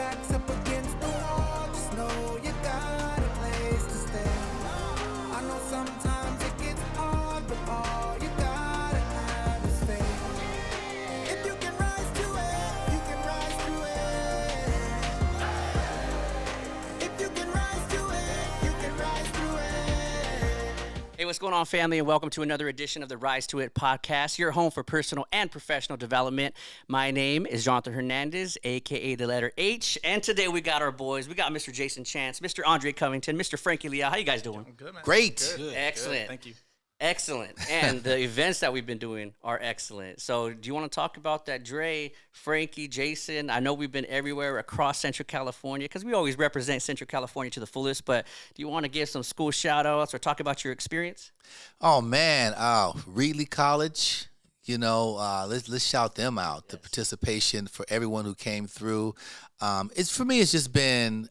back's up against the wall, just know you got a place to stay. I know sometimes it gets hard, but all you gotta have is faith. If you can rise to it, you can rise through it. If you can rise to it, you can rise through it. Hey, what's going on, family, and welcome to another edition of the Rise to It podcast, your home for personal and professional development. My name is Jonathan Hernandez, a.k.a. the letter H, and today we got our boys. We got Mr. Jason Chance, Mr. Andre Covington, Mr. Frankie Leal. How you guys doing? I'm good, man. Great. Good. Excellent. Good. Thank you. Excellent. And the events that we've been doing are excellent. So do you want to talk about that, Dre, Frankie, Jason? I know we've been everywhere across Central California because we always represent Central California to the fullest, but do you want to give some school shout-outs or talk about your experience? Oh man, Reedley College. Let's shout them out. Yes. The participation for everyone who came through. It's for me. It's just been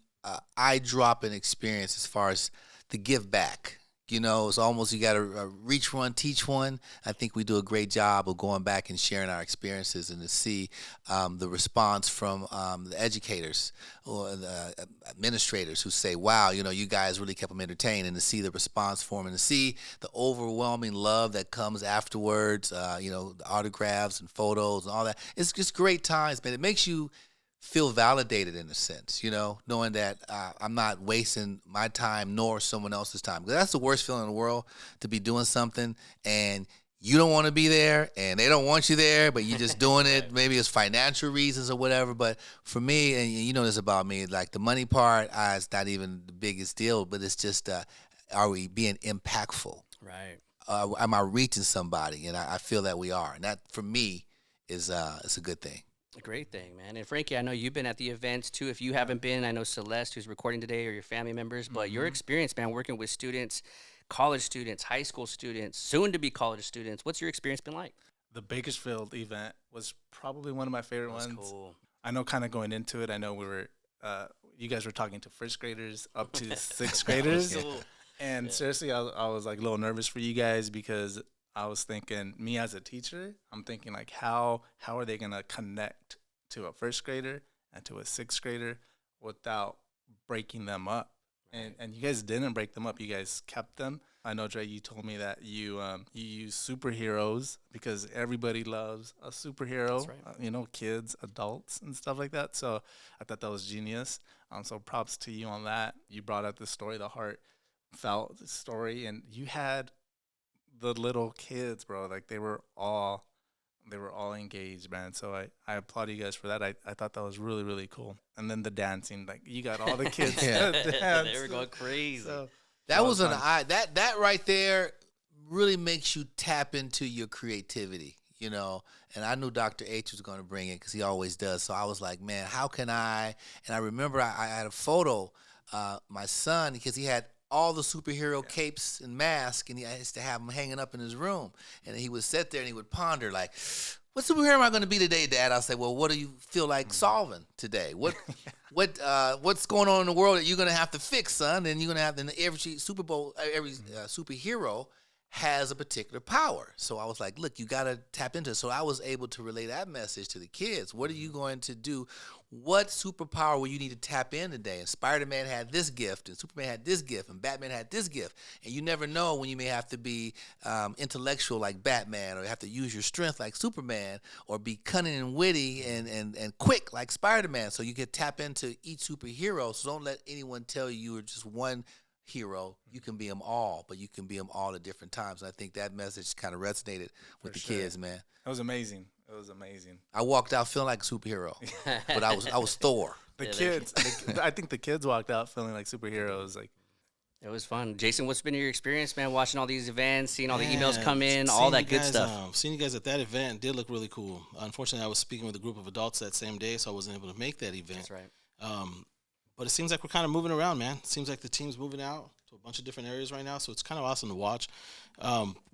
eye-dropping experience as far as the give back. You know, it's almost you got to reach one, teach one. I think we do a great job of going back and sharing our experiences and to see the response from the educators or the administrators who say, wow, you guys really kept them entertained, and to see the response for them and to see the overwhelming love that comes afterwards, the autographs and photos and all that. It's just great times, man. It makes you feel validated in a sense, knowing that I'm not wasting my time nor someone else's time. Because that's the worst feeling in the world, to be doing something and you don't want to be there and they don't want you there, but you're just doing it. Maybe it's financial reasons or whatever. But for me, and you know this about me, like the money part, it's not even the biggest deal, but it's just, are we being impactful? Right. Am I reaching somebody? And I feel that we are. And that, for me, is it's a good thing. A great thing, man. And Frankie, I know you've been at the events too. If you haven't been, I know Celeste, who's recording today, or your family members, but your experience, man, working with students, college students, high school students, soon to be college students, what's your experience been like? The Bakersfield event was probably one of my favorite ones. Cool. I know, kind of going into it, I know we were, you guys were talking to first graders up to sixth graders. Cool. And seriously, I was like a little nervous for you guys because I was thinking, me as a teacher, I'm thinking like, how are they going to connect to a first grader and to a sixth grader without breaking them up? And you guys didn't break them up. You guys kept them. I know, Dre, you told me that you use superheroes because everybody loves a superhero. That's right. Kids, adults, and stuff like that. So I thought that was genius. So props to you on that. You brought out the story, the heartfelt story, and you had the little kids, bro, like they were all engaged, man. So I applaud you guys for that. I thought that was really, really cool. And then the dancing, like you got all the kids dance. They were going crazy. So that was that right there really makes you tap into your creativity, And I knew Dr. H was going to bring it because he always does. So I was like, man, how can I? And I remember I had a photo, my son, because he had all the superhero capes and masks, and he used to have them hanging up in his room. And he would sit there and he would ponder, like, what superhero am I going to be today, Dad? I'll say, well, what do you feel like solving today? What's going on in the world that you're going to have to fix, son? And you're going to have every superhero has a particular power. So I was like, look, you got to tap into it. So I was able to relay that message to the kids. What are you going to do? What superpower will you need to tap in today? And Spider-Man had this gift, and Superman had this gift, and Batman had this gift. And you never know when you may have to be intellectual like Batman, or have to use your strength like Superman, or be cunning and witty and quick like Spider-Man. So you can tap into each superhero. So don't let anyone tell you you're just one hero. You can be them all, but you can be them all at different times. And I think that message kind of resonated with the kids, man. It was amazing. It was amazing. I walked out feeling like a superhero, but I was Thor. I think the kids walked out feeling like superheroes. Like, it was fun. Jason, what's been your experience, man, watching all these events, seeing all the emails come in, all that good stuff? Seeing you guys at that event did look really cool. Unfortunately, I was speaking with a group of adults that same day, so I wasn't able to make that event. That's right. But it seems like we're kind of moving around, man. It seems like the team's moving out to a bunch of different areas right now, so it's kind of awesome to watch.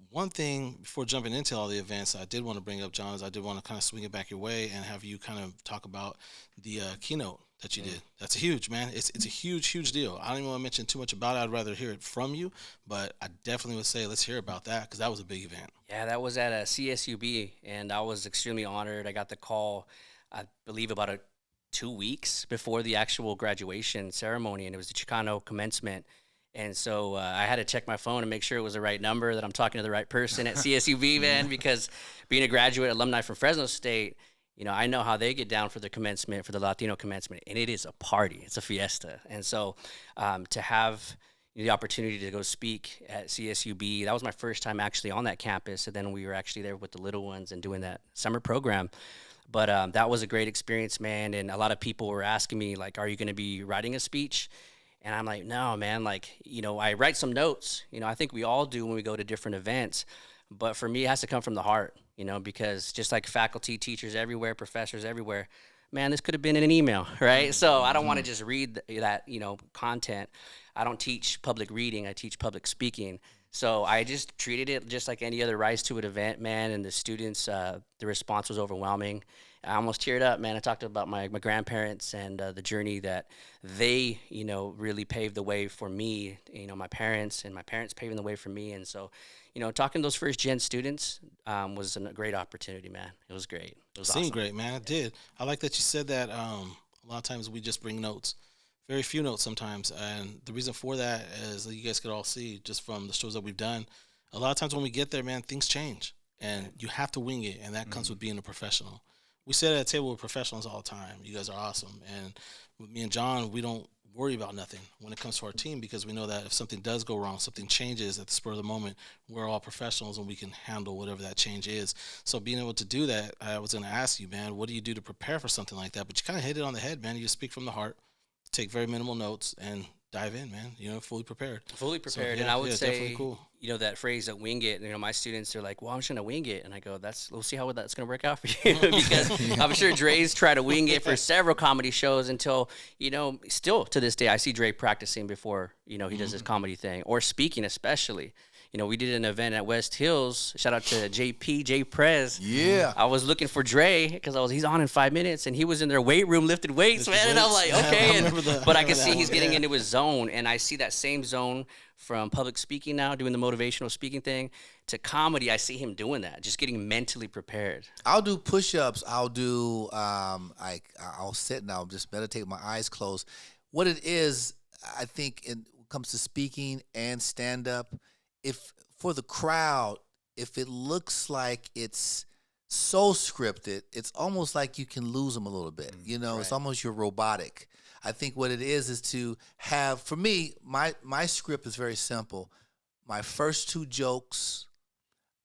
One thing, before jumping into all the events, I did want to bring up, John, is I did want to kind of swing it back your way and have you kind of talk about the keynote that you did. That's huge, man. It's a huge, huge deal. I don't even want to mention too much about it. I'd rather hear it from you, but I definitely would say let's hear about that because that was a big event. Yeah, that was at a CSUB, and I was extremely honored. I got the call, I believe, about 2 weeks before the actual graduation ceremony, and it was the Chicano commencement. And so I had to check my phone and make sure it was the right number, that I'm talking to the right person at CSUB, man, because being a graduate alumni from Fresno State, you know, I know how they get down for the commencement, for the Latino commencement, and it is a party. It's a fiesta. And so to have the opportunity to go speak at CSUB, that was my first time actually on that campus. And then we were actually there with the little ones and doing that summer program. But that was a great experience, man. And a lot of people were asking me, like, are you going to be writing a speech? And I'm like, no, man, like, you know, I write some notes. You know, I think we all do when we go to different events. But for me, it has to come from the heart, you know, because just like faculty, teachers everywhere, professors everywhere, man, this could have been in an email, right? So I don't want to just read that, you know, content. I don't teach public reading. I teach public speaking. So I just treated it just like any other Rise to It event, man. And the students, the response was overwhelming. I almost teared up, man. I talked about my grandparents and the journey that they, you know, really paved the way for me. You know, my parents paving the way for me. And so, you know, talking to those first gen students was a great opportunity, man. It was great. It was Seemed awesome. great, man. It did. I like that you said that. A lot of times we just bring notes. Very few notes sometimes. And the reason for that is that you guys could all see just from the shows that we've done. A lot of times when we get there, man, things change. And you have to wing it. And that comes with being a professional. We sit at a table with professionals all the time. You guys are awesome. And with me and John, we don't worry about nothing when it comes to our team, because we know that if something does go wrong, something changes at the spur of the moment, we're all professionals and we can handle whatever that change is. So being able to do that, I was going to ask you, man, what do you do to prepare for something like that? But you kind of hit it on the head, man. You speak from the heart, take very minimal notes, and dive in, man. You know, fully prepared. Fully prepared. So, And I would say, definitely cool. you know, that phrase, that wing it, you know, my students are like, well, I'm just going to wing it. And I go, we'll see how that's going to work out for you. Because I'm sure Dre's tried to wing it for several comedy shows until, you know, still to this day, I see Dre practicing before, you know, he does his comedy thing, or speaking especially. You know, we did an event at West Hills. Shout out to J Prez. Yeah. I was looking for Dre because he's on in 5 minutes, and he was in their weight room lifting weights, man. And I'm like, okay. But I can see he's getting into his zone, and I see that same zone from public speaking now, doing the motivational speaking thing, to comedy. I see him doing that, just getting mentally prepared. I'll do push-ups. I'll do I'll sit and I'll just meditate with my eyes closed. What it is, I think, when it comes to speaking and stand-up, if for the crowd, if it looks like it's so scripted, it's almost like you can lose them a little bit. You know, it's almost you're robotic. I think what it is to have, for me, my script is very simple. My first 2 jokes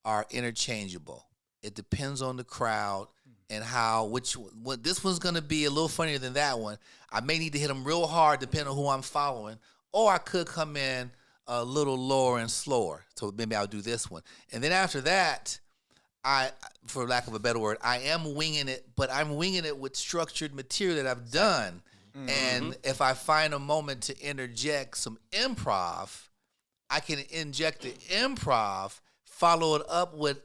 are interchangeable. It depends on the crowd and what this one's going to be a little funnier than that one. I may need to hit them real hard depending on who I'm following, or I could come in a little lower and slower. So maybe I'll do this one. And then after that, for lack of a better word, I am winging it, but I'm winging it with structured material that I've done. And if I find a moment to interject some improv, I can inject the improv, follow it up with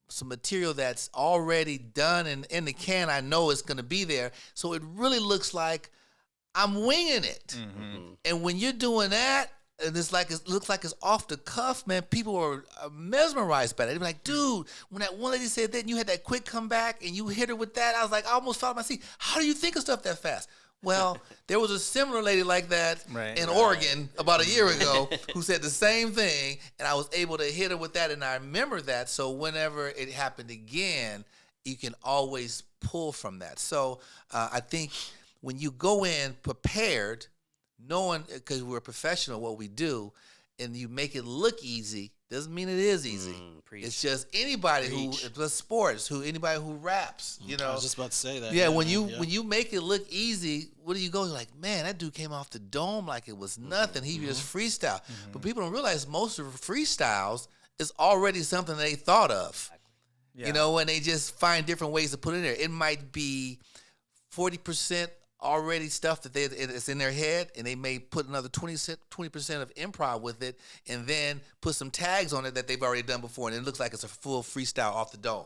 some material that's already done and in the can. I know it's going to be there. So it really looks like I'm winging it. And when you're doing that, and it looks like it's off the cuff, man, people are mesmerized by it. They're like, dude, when that one lady said that and you had that quick comeback and you hit her with that, I was like, I almost fell out of my seat. How do you think of stuff that fast? Well, there was a similar lady like that in Oregon about a year ago who said the same thing, and I was able to hit her with that, and I remember that. So whenever it happened again, you can always pull from that. So I think when you go in prepared, knowing, because we're professional what we do, and you make it look easy, doesn't mean it is easy. It's just anybody who does sports, anybody who raps, you know. I was just about to say that. Yeah, when you make it look easy, what do you go like, man, that dude came off the dome like it was nothing. He just freestyle. But people don't realize most of the freestyles is already something they thought of. You know, and they just find different ways to put it in there. It might be 40% already stuff that it's in their head, and they may put another 20% of improv with it, and then put some tags on it that they've already done before, and it looks like it's a full freestyle off the dome.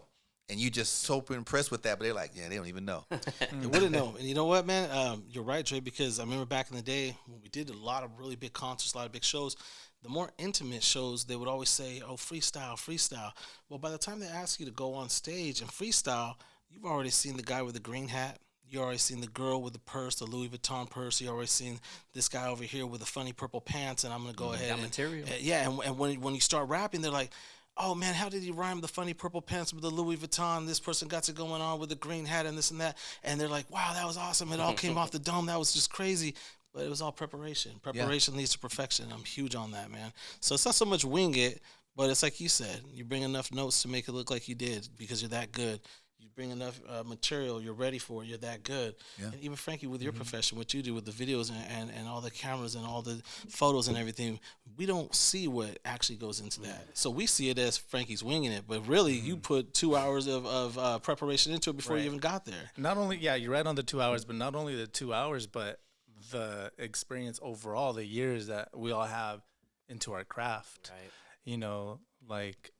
And you just super impressed with that, but they're like, yeah, they don't even know. They wouldn't know. And you know what, man? You're right, Dre, because I remember back in the day when we did a lot of really big concerts, a lot of big shows, the more intimate shows, they would always say, oh, freestyle, freestyle. Well, by the time they ask you to go on stage and freestyle, you've already seen the guy with the green hat, You already seen the girl with the purse, the Louis Vuitton purse. You already seen this guy over here with the funny purple pants, and I'm gonna go ahead Got and material. yeah. And when you start rapping, they're like, "Oh man, how did he rhyme the funny purple pants with the Louis Vuitton? This person got it going on with the green hat and this and that." And they're like, "Wow, that was awesome! It all came off the dome. That was just crazy." But it was all preparation. Preparation leads to perfection. I'm huge on that, man. So it's not so much wing it, but it's like you said, you bring enough notes to make it look like you did because you're that good. You bring enough material, you're ready for it, you're that good. Yeah. And even Frankie, with your profession, what you do with the videos and all the cameras and all the photos and everything, we don't see what actually goes into that. So we see it as Frankie's winging it, but really you put 2 hours of preparation into it before you even got there. Not only, yeah, you're right on the 2 hours, but not only the 2 hours, but the experience overall, the years that we all have into our craft. Right. You know, like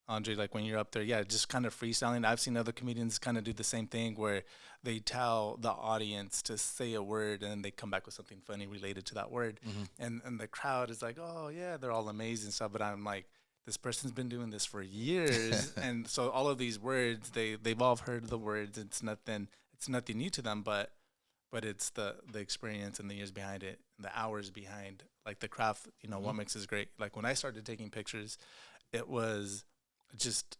Andre, like when you're up there, yeah, just kind of freestyling. I've seen other comedians kind of do the same thing where they tell the audience to say a word and then they come back with something funny related to that word. And the crowd is like, oh, yeah, they're all amazing stuff. But I'm like, this person's been doing this for years. And so all of these words, they've all heard the words. It's nothing new to them, but it's the experience and the years behind it, and the hours behind, like the craft, you know, what makes is great. Like when I started taking pictures, it was just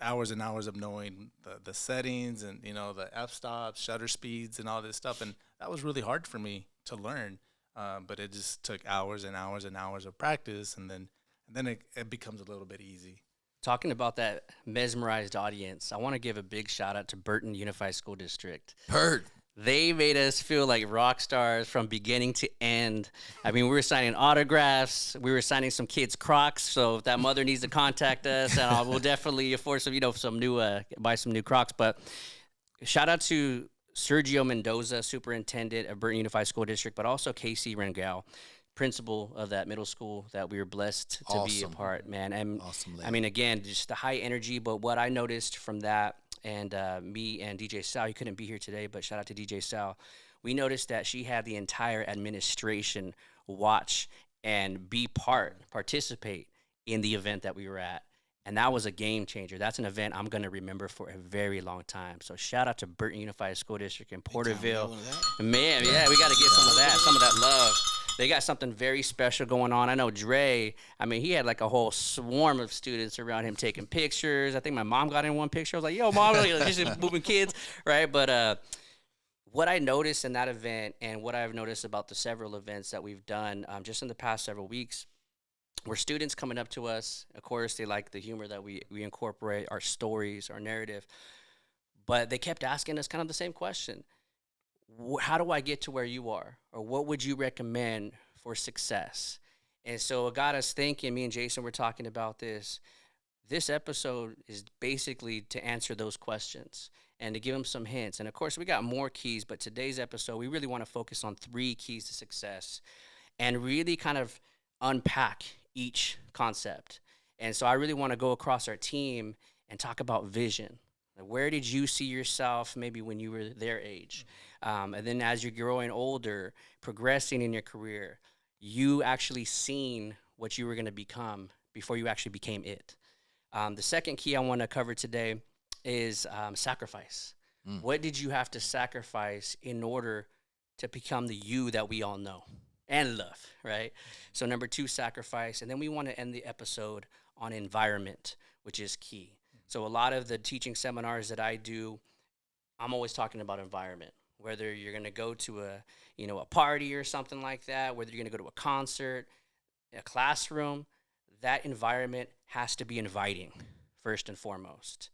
hours and hours of knowing the settings and, you know, the f-stops, shutter speeds and all this stuff. And that was really hard for me to learn. But it just took hours and hours and hours of practice. And then it becomes a little bit easy. Talking about that mesmerized audience, I want to give a big shout out to Burton Unified School District. Heard. They made us feel like rock stars from beginning to end. I mean, we were signing autographs. We were signing some kids' Crocs. So if that mother needs to contact us, and we'll definitely afford some, buy some new Crocs. But shout out to Sergio Mendoza, superintendent of Burton Unified School District, but also Casey Rangel, principal of that middle school that we were blessed to be a part, man. And Awesome lady. I mean, again, just the high energy. But what I noticed from that, and me and DJ Sal, you couldn't be here today, but shout out to DJ Sal. We noticed that she had the entire administration watch and participate in the event that we were at. And that was a game changer. That's an event I'm going to remember for a very long time. So shout out to Burton Unified School District in Porterville. Man, yeah, we got to get some of that love. They got something very special going on. I know Dre, I mean, he had like a whole swarm of students around him taking pictures. I think my mom got in one picture. I was like, yo, mom, just moving kids, right? But what I noticed in that event and what I've noticed about the several events that we've done just in the past several weeks were students coming up to us. Of course, they like the humor that we incorporate, our stories, our narrative. But they kept asking us kind of the same question. How do I get to where you are? Or what would you recommend for success? And so it got us thinking, me and Jason were talking about this. This episode is basically to answer those questions and to give them some hints. And of course, we got more keys, but today's episode, we really want to focus on 3 keys to success and really kind of unpack each concept. And so I really want to go across our team and talk about vision. Where did you see yourself maybe when you were their age? And then as you're growing older, progressing in your career, you actually seen what you were going to become before you actually became it. The second key I want to cover today is sacrifice. What did you have to sacrifice in order to become the you that we all know and love, right? So number 2, sacrifice. And then we want to end the episode on environment, which is key. So a lot of the teaching seminars that I do, I'm always talking about environment. Whether you're going to go to a party or something like that, whether you're going to go to a concert, a classroom, that environment has to be inviting first and foremost.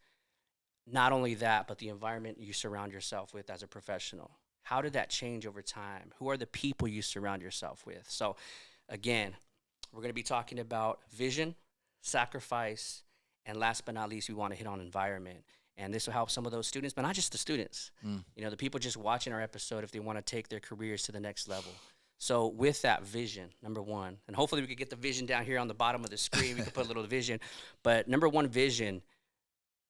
Not only that, but the environment you surround yourself with as a professional. How did that change over time? Who are the people you surround yourself with? So again, we're going to be talking about vision, sacrifice, and last but not least, we want to hit on environment. And this will help some of those students, but not just the students. You know, the people just watching our episode if they want to take their careers to the next level. So with that vision, number 1, and hopefully we could get the vision down here on the bottom of the screen. We could put a little vision. But number 1 vision,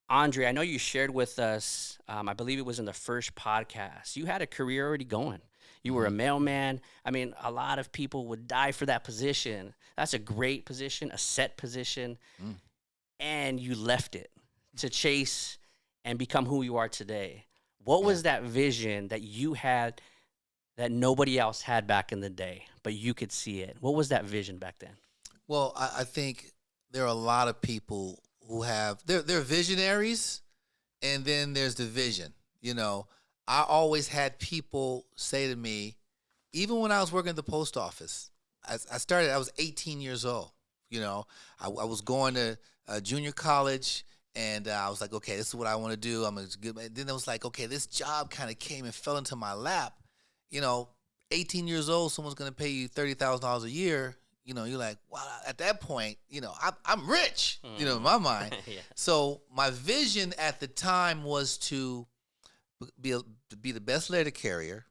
Andre, I know you shared with us, I believe it was in the first podcast, you had a career already going. You were a mailman. I mean, a lot of people would die for that position. That's a great position, a set position. And you left it to chase and become who you are today. What was that vision that you had that nobody else had back in the day, but you could see it? What was that vision back then? Well, I think there are a lot of people who have they're visionaries, and then there's the vision. You know, I always had people say to me, even when I was working at the post office, I was 18 years old. You know, I was going to junior college, and I was like, okay, this is what I want to do. I'm gonna get. Then it was like, okay, this job kind of came and fell into my lap. You know, 18 years old, someone's gonna pay you $30,000 a year. You know, you're like, wow. At that point, you know, I'm rich. You know, in my mind. Yeah. So my vision at the time was to be the best letter carrier,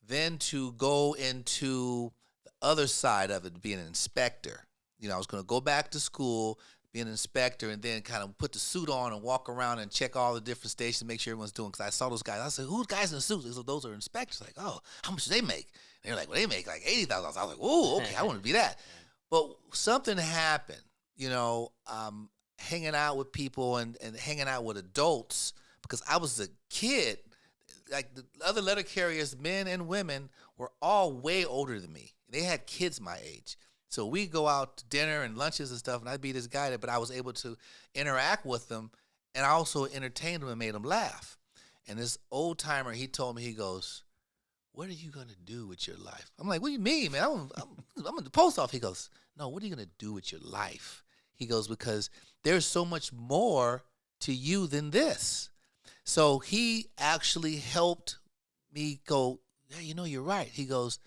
then to go into the other side of it, being an inspector. You know, I was going to go back to school, be an inspector, and then kind of put the suit on and walk around and check all the different stations, make sure everyone's doing. Because I saw those guys. I said, "Who's guys in suits?" They said, "Those are inspectors." Like, oh, how much do they make? And they're like, "Well, they make like $80,000." I was like, "Oh, okay, I want to be that." But something happened. You know, hanging out with people and hanging out with adults, because I was a kid. Like the other letter carriers, men and women, were all way older than me. They had kids my age. So we go out to dinner and lunches and stuff, and I'd be this guy there, but I was able to interact with them, and I also entertained them and made them laugh. And this old timer, he told me, he goes, "What are you going to do with your life?" I'm like, "What do you mean, man? I'm at the post office." He goes, "No, what are you going to do with your life?" He goes, "Because there's so much more to you than this." So he actually helped me go, "Yeah, you know, you're right." He goes,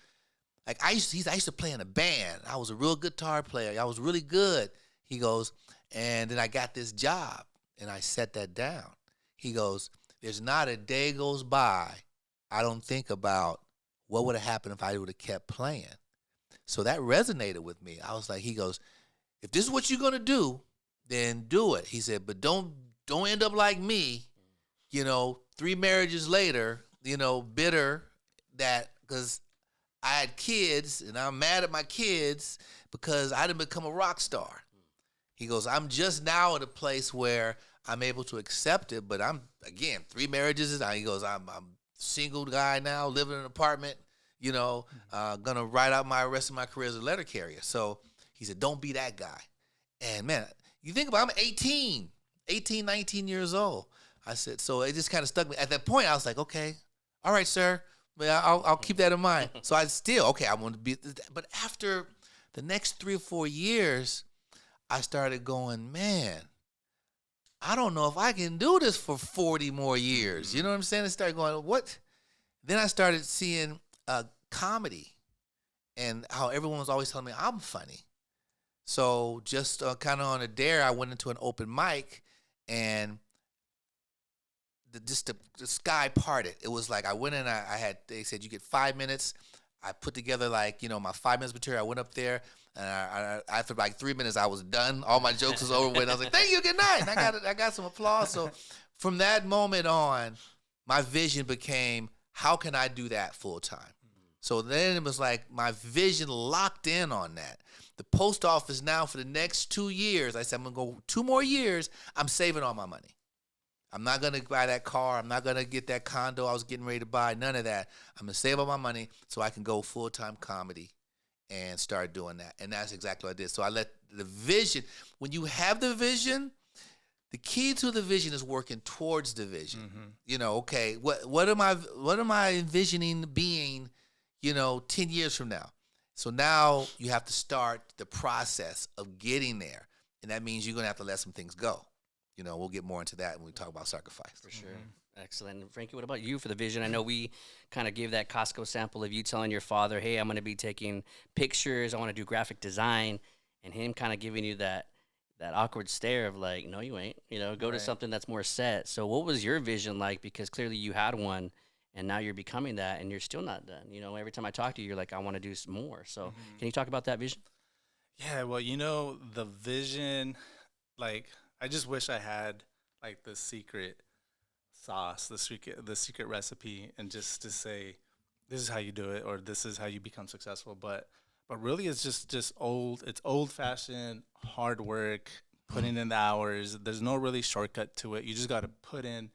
like I used to play in a band. I was a real guitar player. I was really good. He goes, and then I got this job, and I set that down. He goes, "There's not a day goes by I don't think about what would have happened if I would have kept playing." So that resonated with me. I was like, he goes, "If this is what you're gonna do, then do it." He said, "But don't end up like me, you know, 3 marriages later, you know, bitter that because I had kids and I'm mad at my kids because I didn't become a rock star." He goes, "I'm just now at a place where I'm able to accept it, but I'm, again, 3 marriages. He goes, I'm single guy now, living in an apartment, you know, gonna ride out my rest of my career as a letter carrier." So he said, "Don't be that guy." And man, you think about it, I'm 18, 19 years old. I said, so it just kind of stuck me. At that point, I was like, okay, all right, sir. But I'll keep that in mind. So I still, okay, I want to be, but after the next 3 or 4 years, I started going, man, I don't know if I can do this for 40 more years. You know what I'm saying? I started going, what? Then I started seeing comedy and how everyone was always telling me I'm funny. So just kind of on a dare, I went into an open mic, and the sky parted. It was like I went in, they said you get 5 minutes. I put together like, you know, my 5 minutes material. I went up there, and I after like 3 minutes, I was done. All my jokes was over with. I was like, "Thank you, good night." And I got some applause. So from that moment on, my vision became, how can I do that full time? So then it was like my vision locked in on that. The post office now for the next 2 years, I said, I'm going to go 2 more years. I'm saving all my money. I'm not going to buy that car. I'm not going to get that condo I was getting ready to buy. None of that. I'm going to save all my money so I can go full-time comedy and start doing that. And that's exactly what I did. So I let the vision, when you have the vision, the key to the vision is working towards the vision. Mm-hmm. You know, okay, what am I envisioning being, you know, 10 years from now? So now you have to start the process of getting there. And that means you're going to have to let some things go. You know, we'll get more into that when we talk about sacrifice. For sure. Mm-hmm. Excellent. Frankie, what about you for the vision? I know we kind of gave that Costco sample of you telling your father, "Hey, I'm going to be taking pictures. I want to do graphic design," and him kind of giving you that awkward stare of like, "No, you ain't. You know, go to something that's more set." So what was your vision like? Because clearly you had one, and now you're becoming that, and you're still not done. You know, every time I talk to you, you're like, "I want to do some more." So can you talk about that vision? Yeah, well, you know, the vision, like, I just wish I had like the secret sauce, the secret recipe, and just to say, this is how you do it, or this is how you become successful. But really, it's just old. It's old fashioned, hard work, putting in the hours. There's no really shortcut to it. You just got to put in.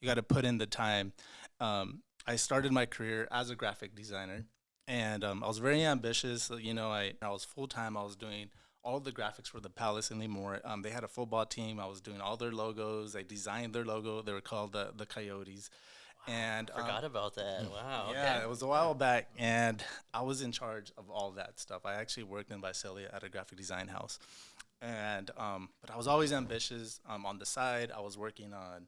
You got to put in the time. I started my career as a graphic designer, and I was very ambitious. You know, I was full time. I was doing all of the graphics for the Palace anymore. They had a football team. I was doing all their logos. I designed their logo. They were called the Coyotes. And Forgot about that. Wow. yeah, Okay. it was a while back, and I was in charge of all that stuff. I actually worked in Visalia at a graphic design house, and but I was always ambitious. On the side, I was working on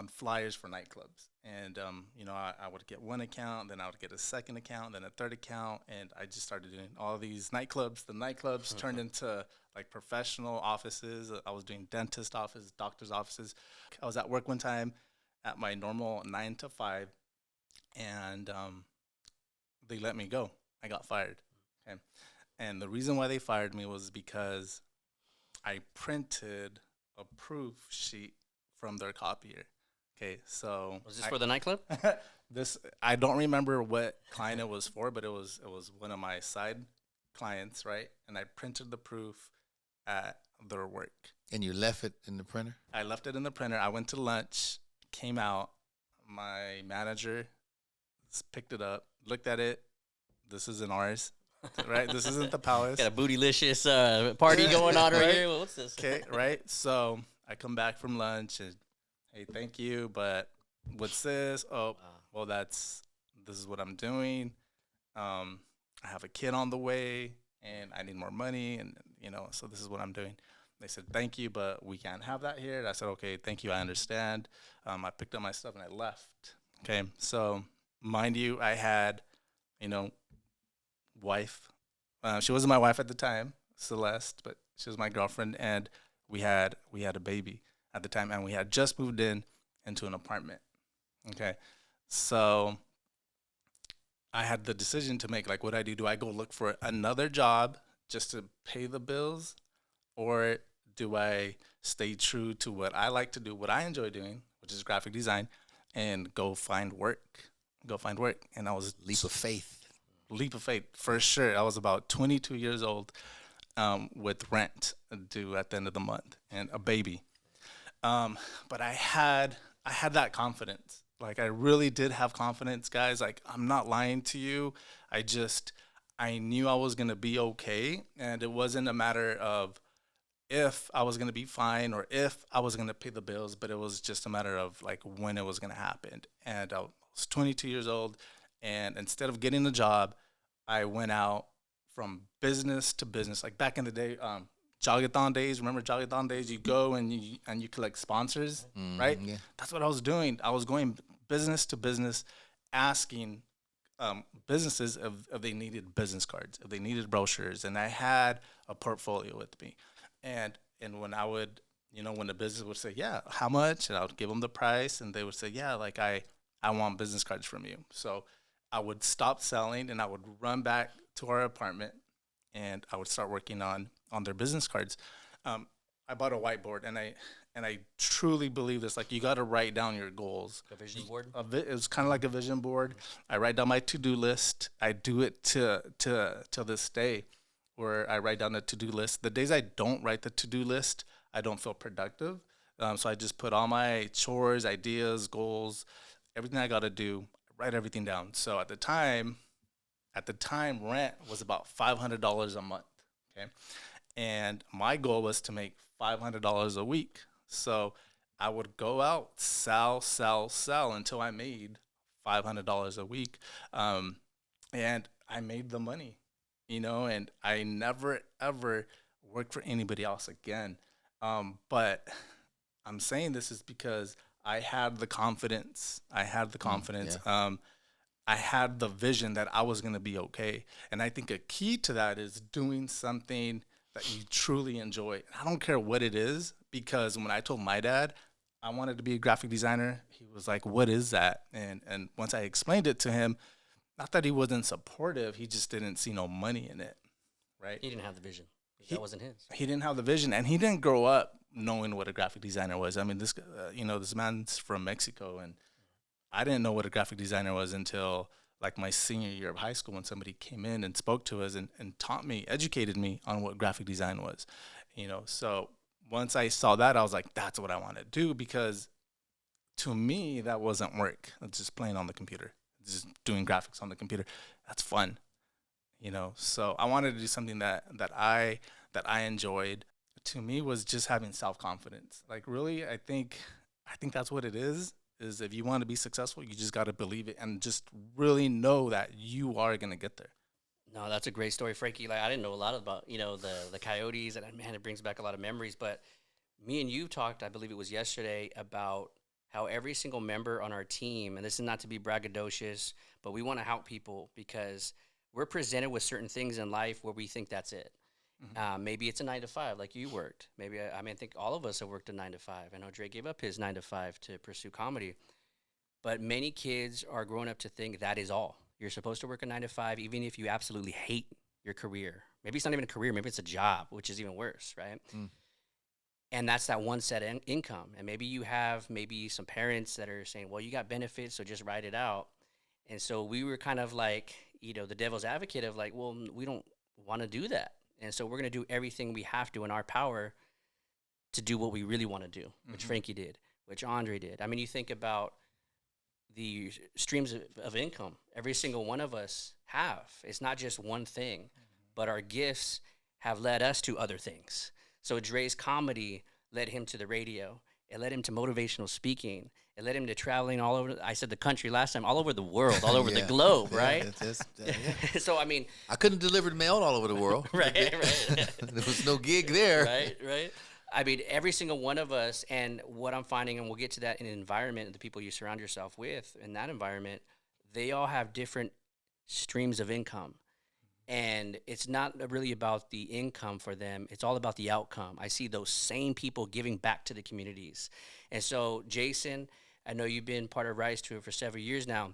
flyers for nightclubs, and you know, I would get one account, then I would get a second account, then a third account, and I just started doing all these nightclubs. The nightclubs turned into like professional offices. I was doing dentist offices, doctor's offices. I was at work one time at my normal 9 to 5, and they let me go. I got fired. Okay. And the reason why they fired me was because I printed a proof sheet from their copier. Okay, so Was this for the nightclub? this I don't remember what client it was for, but it was one of my side clients, right? And I printed the proof at their work. And you left it in the printer? I left it in the printer. I went to lunch, came out. My manager picked it up, looked at it. This isn't ours, right? This isn't the Palace. Got a bootylicious party going on right Right. here. What's this? Okay, right? So I come back from lunch and, hey, thank you, but what's this? Oh, well, this is what I'm doing. I have a kid on the way, and I need more money, and, you know, so this is what I'm doing. They said, thank you, but we can't have that here. And I said, okay, thank you, I understand. I picked up my stuff, and I left. Okay, so mind you, I had, you know, wife. She wasn't my wife at the time, Celeste, but she was my girlfriend, and we had a baby at the time, and we had just moved into an apartment. Okay, so I had the decision to make. Like, what I do? Do I go look for another job just to pay the bills, or do I stay true to what I like to do, what I enjoy doing, which is graphic design, and go find work? And I was Leap of faith. leap of faith for sure. I was about 22 years old, with rent due at the end of the month and a baby. But I had that confidence. Like, I really did have confidence, guys. Like, I'm not lying to you. I knew I was gonna be okay, and it wasn't a matter of if I was gonna be fine or if I was gonna pay the bills, but it was just a matter of like when it was gonna happen. And I was 22 years old, and instead of getting a job, I went out from business to business. Like back in the day, Jogathon days. Remember Jogathon days? You go and you collect sponsors, right? Yeah. That's what I was doing. I was going business to business, asking businesses if they needed business cards, if they needed brochures, and I had a portfolio with me. And when I would, you know, when the business would say, yeah, how much? And I would give them the price, and they would say, yeah, like I want business cards from you. So I would stop selling, and I would run back to our apartment, and I would start working on their business cards. I bought a whiteboard, and I truly believe this. Like, you got to write down your goals. A vision board. It was kind of like a vision board. I write down my to-do list. I do it to this day, where I write down the to-do list. The days I don't write the to-do list, I don't feel productive. So I just put all my chores, ideas, goals, everything I got to do, write everything down. So at the time, rent was about $500 a month. Okay, and my goal was to make $500 a week. So I would go out, sell until I made $500 a week, and I made the money, you know. And I never ever worked for anybody else again. But I'm saying this is because I had the confidence. I had the vision that I was going to be okay. And I think a key to that is doing something that you truly enjoy. I don't care what it is, because when I told my dad I wanted to be a graphic designer, he was like, what is that? And once I explained it to him, not that he wasn't supportive, he just didn't see no money in it, right? He didn't have the vision. That wasn't his. He didn't have the vision, and he didn't grow up knowing what a graphic designer was. I mean, this this man's from Mexico, and I didn't know what a graphic designer was until like my senior year of high school, when somebody came in and spoke to us and taught me, educated me on what graphic design was, you know. So once I saw that, I was like, that's what I want to do, because to me, that wasn't work. It's just playing on the computer, just doing graphics on the computer. That's fun, you know. So I wanted to do something that I enjoyed. To me, was just having self confidence. Like really, I think that's what it is. Is if you want to be successful, you just got to believe it and just really know that you are gonna get there. No, that's a great story, Frankie. Like I didn't know a lot about the Coyotes, and man, it brings back a lot of memories. But me and you talked, I believe it was yesterday, about how every single member on our team, and this is not to be braggadocious, but we want to help people because we're presented with certain things in life where we think that's it. Maybe it's a 9 to 5, like you worked. Maybe I mean, I think all of us have worked a 9 to 5. I know Dre gave up his 9 to 5 to pursue comedy, but many kids are growing up to think that is all. You're supposed to work a 9 to 5, even if you absolutely hate your career. Maybe it's not even a career. Maybe it's a job, which is even worse, right? And that's that one set income. And maybe you have maybe some parents that are saying, well, you got benefits, so just write it out. And so we were kind of like, the devil's advocate of like, well, we don't want to do that. And so we're going to do everything we have to in our power to do what we really want to do, which Frankie did, which Andre did. I mean, you think about the streams of income every single one of us have. It's not just one thing, but our gifts have led us to other things. So Dre's comedy led him to the radio. It led him to motivational speaking. It led him to traveling all over. I said the country last time, all over the world, all over the globe, right? So I mean, I couldn't deliver the mail all over the world. right. There was no gig there. Right. I mean, every single one of us, and what I'm finding, and we'll get to that in an environment, the people you surround yourself with in that environment, they all have different streams of income. And it's not really about the income for them. It's all about the outcome. I see those same people giving back to the communities. And so, Jason, I know you've been part of Rise to It for several years now.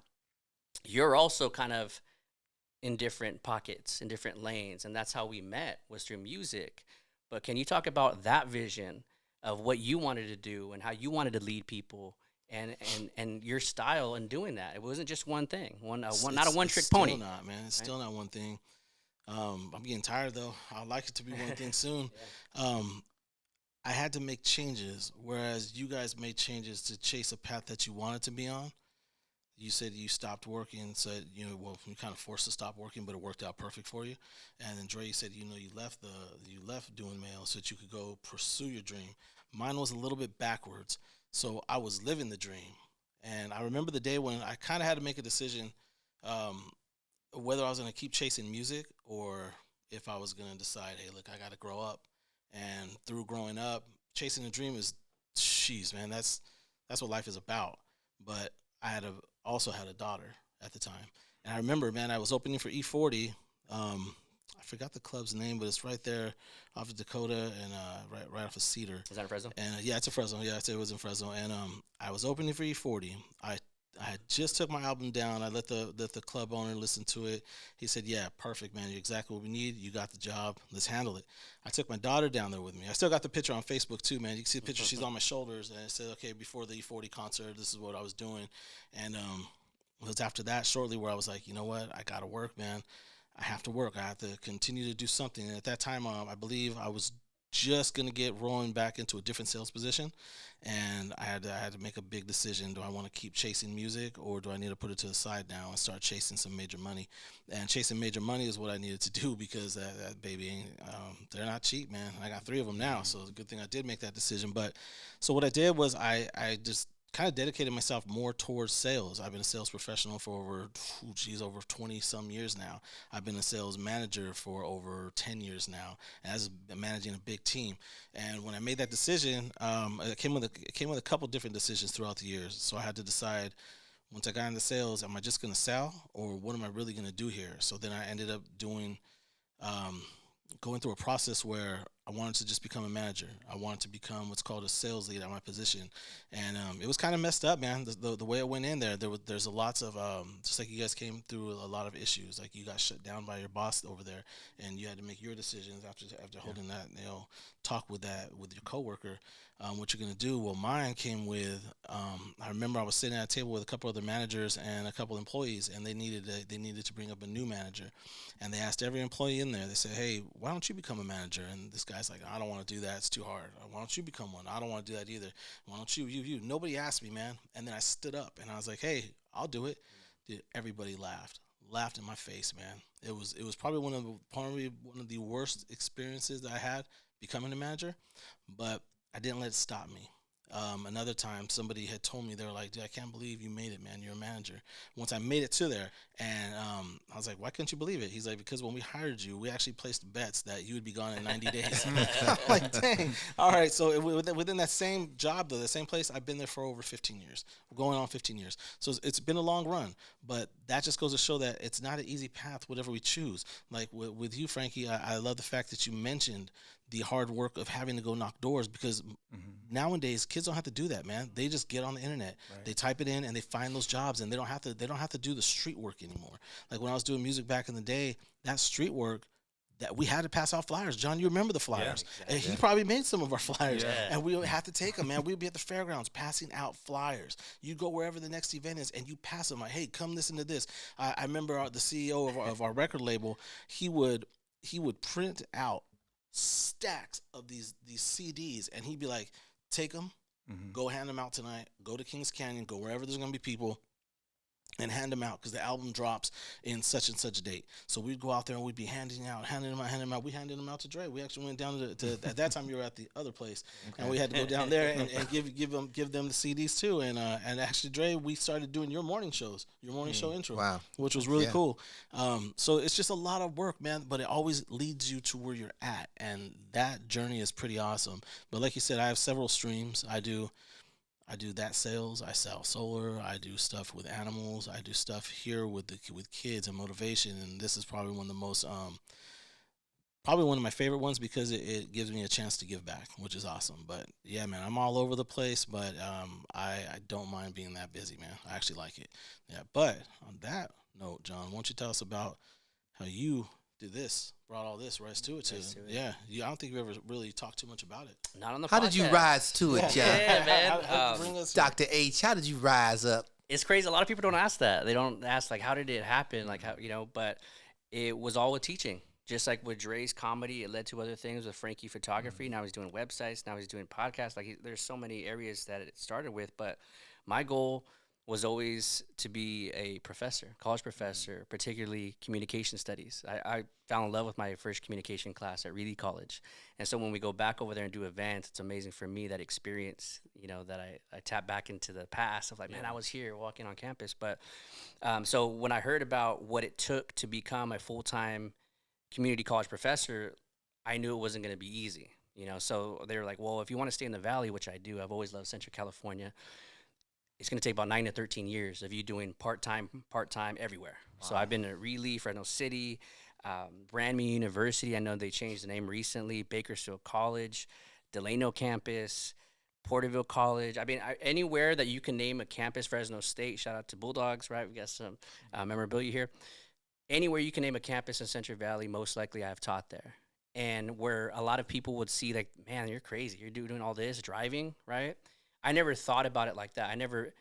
You're also kind of in different pockets, in different lanes. And that's how we met, was through music. But can you talk about that vision of what you wanted to do and how you wanted to lead people and your style in doing that? It wasn't just one thing, not a one-trick pony. Still not, man. It's still not one thing. I'm getting tired, though. I'd like it to be one thing soon. I had to make changes, whereas you guys made changes to chase a path that you wanted to be on. You said you stopped working, said, you kind of forced to stop working, but it worked out perfect for you. And then Dre said, you left doing mail so that you could go pursue your dream. Mine was a little bit backwards. So I was living the dream. And I remember the day when I kind of had to make a decision, whether I was going to keep chasing music or if I was going to decide, hey, look, I got to grow up. And through growing up, chasing a dream is, man, that's what life is about. But I also had a daughter at the time. And I remember, man, I was opening for E40. I forgot the club's name, but it's right there off of Dakota and right off of Cedar. Is that in Fresno? And yeah, it's in Fresno. Yeah, I'd say it was in Fresno. And I was opening for E40. I just took my album down. I let the club owner listen to it. He said, yeah, perfect, man. You're exactly what we need. You got the job. Let's handle it. I took my daughter down there with me. I still got the picture on Facebook too, man. You can see the picture. She's on my shoulders. And it said, okay, before the E40 concert, this is what I was doing. And it was after that shortly where I was like, you know what? I got to work, man. I have to work. I have to continue to do something. And at that time, I believe I was just going to get rolling back into a different sales position. And I had to make a big decision. Do I want to keep chasing music, or do I need to put it to the side now and start chasing some major money? And chasing major money is what I needed to do, because that baby ain't, they're not cheap, man. I got 3 of them now, so it's a good thing I did make that decision. But so what I did was I just kind of dedicated myself more towards sales. I've been a sales professional for over 20 some years now. I've been a sales manager for over 10 years now, and I've been managing a big team. And when I made that decision, it came with a couple different decisions throughout the years. So I had to decide, once I got into sales, am I just going to sell, or what am I really going to do here? So then I ended up going through a process where I wanted to just become a manager. I wanted to become what's called a sales lead at my position. And it was kind of messed up, man. The way it went in there's a lots of, just like you guys came through a lot of issues. Like you got shut down by your boss over there, and you had to make your decisions after holding that, talk with your coworker, what you're going to do. Well, mine came with I remember I was sitting at a table with a couple other managers and a couple employees, and they needed to bring up a new manager, and they asked every employee in there. They said, "Hey, why don't you become a manager?" And this guy's like, "I don't want to do that. It's too hard. Why don't you become one? I don't want to do that either. Why don't you?" Nobody asked me, man. And then I stood up and I was like, "Hey, I'll do it." Dude, everybody laughed in my face, man. It was probably one of the worst experiences that I had becoming a manager, but I didn't let it stop me. Another time, somebody had told me, they were like, "Dude, I can't believe you made it, man. You're a manager." Once I made it to there, and I was like, "Why couldn't you believe it?" He's like, "Because when we hired you, we actually placed bets that you would be gone in 90 days." I'm like, "Dang." All right, so within that same job, though, the same place, I've been there for over 15 years. We're going on 15 years. So it's been a long run, but that just goes to show that it's not an easy path, whatever we choose. Like with you, Frankie, I love the fact that you mentioned the hard work of having to go knock doors, because nowadays kids don't have to do that, man. They just get on the internet, they type it in, and they find those jobs, and they don't have to do the street work anymore. Like when I was doing music back in the day, that street work, that we had to pass out flyers. John, you remember the flyers? exactly. And he probably made some of our flyers, Yeah. and we would have to take them, man. We'd be at the fairgrounds passing out flyers. You go wherever the next event is, and you pass them like, "Hey, come listen to this." I remember the CEO of our record label. He would print out stacks of these CDs, and he'd be like, "Take them, go hand them out tonight. Go to Kings Canyon, go wherever there's gonna be people, and hand them out, because the album drops in such and such date." So we'd go out there and we'd be handing them out. We handed them out to Dre. We actually went down to at that time you were at the other place, and we had to go down there and give them the CDs too. And actually, Dre, we started doing your morning show intro, Wow. which was really Yeah. cool. So it's just a lot of work, man, but it always leads you to where you're at, and that journey is pretty awesome. But like you said, I have several streams. I do that sales. I sell solar. I do stuff with animals. I do stuff here with kids and motivation. And this is probably one of the most, probably one of my favorite ones, because it gives me a chance to give back, which is awesome. But yeah, man, I'm all over the place, but I don't mind being that busy, man. I actually like it. Yeah. But on that note, John, why don't you tell us about how you did this, brought all this, rise to it. Yeah. I don't think we ever really talked too much about it. Not on the How podcast. did you rise to it, John? Yeah, man. Bring us Dr. H, how did you rise up? It's crazy. A lot of people don't ask that. They don't ask, like, how did it happen? Like, how, but it was all with teaching. Just like with Dre's comedy, it led to other things with Frankie photography. Now he's doing websites. Now he's doing podcasts. Like, there's so many areas that it started with. But my goal was always to be a professor, college professor, particularly communication studies. I fell in love with my first communication class at Reedy College. And so when we go back over there and do events, it's amazing for me, that experience, that I tap back into the past of like, man, I was here walking on campus. But so when I heard about what it took to become a full-time community college professor, I knew it wasn't going to be easy. So they were like, well, if you want to stay in the Valley, which I do, I've always loved Central California, it's going to take about 9 to 13 years of you doing part-time everywhere. Wow. So I've been at Reedy, Fresno City, Brandman University. I know they changed the name recently, Bakersfield College, Delano campus, Porterville College. I mean, anywhere that you can name a campus, Fresno State, shout out to Bulldogs, right? We got some memorabilia here. Anywhere you can name a campus in Central Valley, most likely I've taught there. And where a lot of people would see, like, man, you're crazy. You're doing all this, driving, right? I never thought about it like that. I never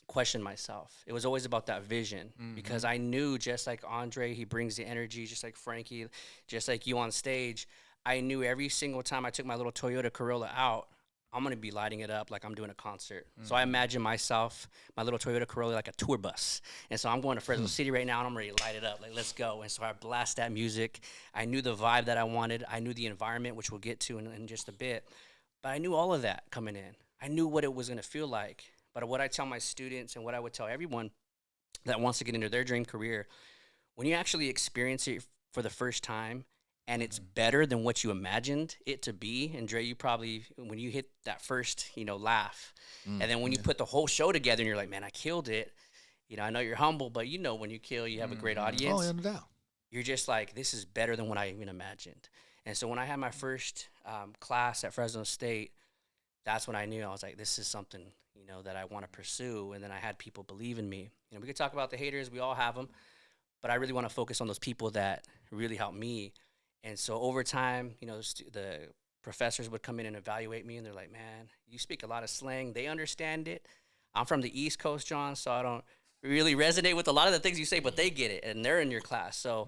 questioned myself. It was always about that vision, because I knew, just like Andre, he brings the energy, just like Frankie, just like you on stage, I knew every single time I took my little Toyota Corolla out, I'm going to be lighting it up like I'm doing a concert. So I imagine myself, my little Toyota Corolla, like a tour bus. And so I'm going to Fresno City right now, and I'm ready to light it up. Like, let's go. And so I blast that music. I knew the vibe that I wanted. I knew the environment, which we'll get to in just a bit. But I knew all of that coming in. I knew what it was going to feel like. But what I tell my students, and what I would tell everyone that wants to get into their dream career, when you actually experience it for the first time, and it's better than what you imagined it to be, and Dre, you probably, when you hit that first, laugh, and then when you put the whole show together and you're like, man, I killed it. I know you're humble, but when you kill, you have a great audience. Oh, yeah, no doubt. You're just like, this is better than what I even imagined. And so when I had my first class at Fresno State, that's when I knew. I was like, this is something, that I want to pursue. And then I had people believe in me. We could talk about the haters. We all have them. But I really want to focus on those people that really helped me. And so over time, the professors would come in and evaluate me, and they're like, "Man, you speak a lot of slang. They understand it. I'm from the East Coast, John, so I don't really resonate with a lot of the things you say, but they get it, and they're in your class. So,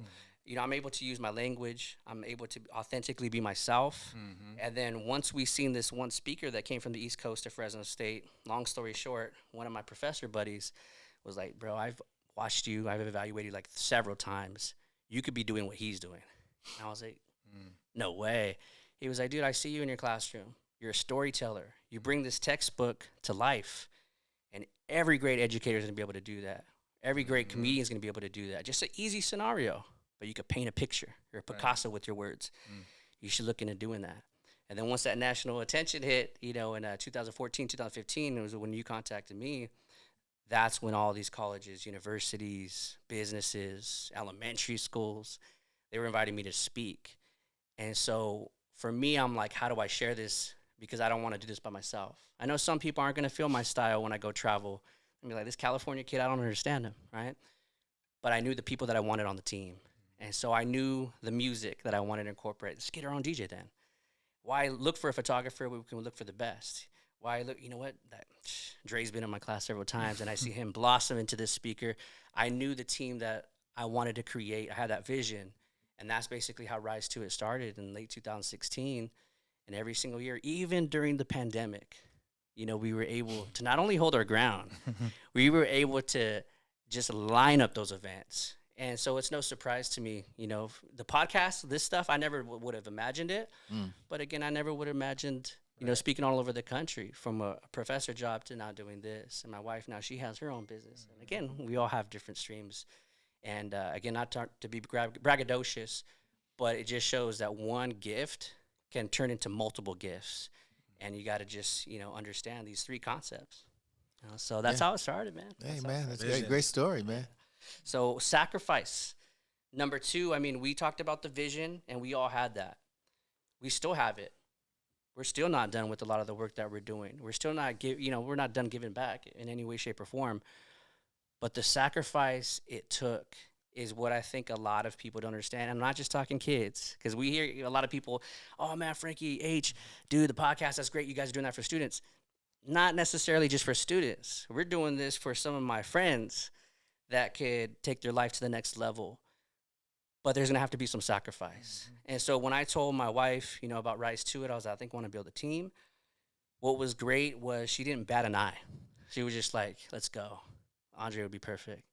I'm able to use my language. I'm able to authentically be myself. And then once we seen this one speaker that came from the East Coast to Fresno State, long story short, one of my professor buddies was like, bro, I've watched you. I've evaluated you like several times. You could be doing what he's doing. And I was like, no way. He was like, dude, I see you in your classroom. You're a storyteller. You bring this textbook to life. And every great educator is going to be able to do that. Every great comedian is going to be able to do that. Just an easy scenario, but you could paint a picture. You're a Picasso with your words. You should look into doing that. And then once that national attention hit, in 2014, 2015, it was when you contacted me. That's when all these colleges, universities, businesses, elementary schools, they were inviting me to speak. And so for me, I'm like, how do I share this? Because I don't want to do this by myself. I know some people aren't going to feel my style when I go travel and be like, this California kid, I don't understand him, right? But I knew the people that I wanted on the team. And so I knew the music that I wanted to incorporate. Let's get our own DJ then. Why look for a photographer when we can look for the best? Why look, you know what? Dre's been in my class several times, and I see him blossom into this speaker. I knew the team that I wanted to create. I had that vision. And that's basically how Rise to It started in late 2016. And every single year, even during the pandemic, we were able to not only hold our ground, we were able to just line up those events. And so it's no surprise to me, the podcast, this stuff, I never would have imagined it. But again, I never would have imagined, speaking all over the country, from a professor job to now doing this. And my wife, now she has her own business. And again, we all have different streams. And again, not to be braggadocious, but it just shows that one gift can turn into multiple gifts. And you got to just, understand these three concepts. So that's how it started, man. Hey, man, that's a great story, man. So sacrifice. Number two, we talked about the vision, and we all had that. We still have it. We're still not done with a lot of the work that we're doing. We're still not, we're not done giving back in any way, shape, or form. But the sacrifice it took is what I think a lot of people don't understand. I'm not just talking kids, because we hear a lot of people, oh, man, Frankie H, dude, the podcast, that's great. You guys are doing that for students. Not necessarily just for students. We're doing this for some of my friends that could take their life to the next level. But there's going to have to be some sacrifice. And so when I told my wife, about Rise to It, I was like, I think I want to build a team. What was great was she didn't bat an eye. She was just like, let's go. Andre would be perfect.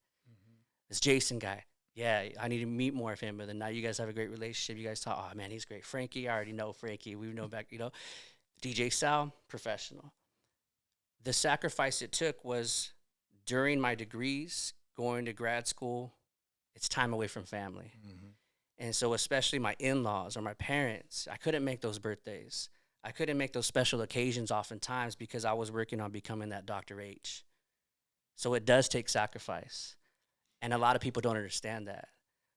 This Jason guy, yeah, I need to meet more of him. But then now you guys have a great relationship. You guys talk, oh, man, he's great. Frankie, I already know Frankie. We've known back, DJ Sal, professional. The sacrifice it took was during my degrees, going to grad school, it's time away from family. And so especially my in-laws or my parents, I couldn't make those birthdays. I couldn't make those special occasions oftentimes because I was working on becoming that Dr. H. So it does take sacrifice. And a lot of people don't understand that.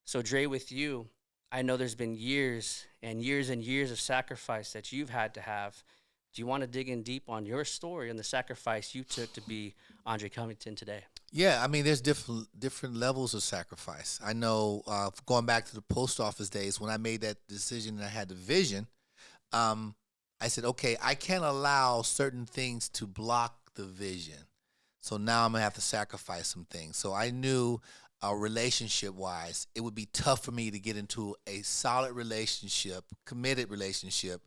So Dre, with you, I know there's been years and years and years of sacrifice that you've had to have. Do you want to dig in deep on your story and the sacrifice you took to be Andre Covington today? Yeah, there's different levels of sacrifice. I know going back to the post office days when I made that decision and I had the vision, I said, okay, I can't allow certain things to block the vision. So now I'm going to have to sacrifice some things. So I knew relationship-wise, it would be tough for me to get into a solid relationship, committed relationship,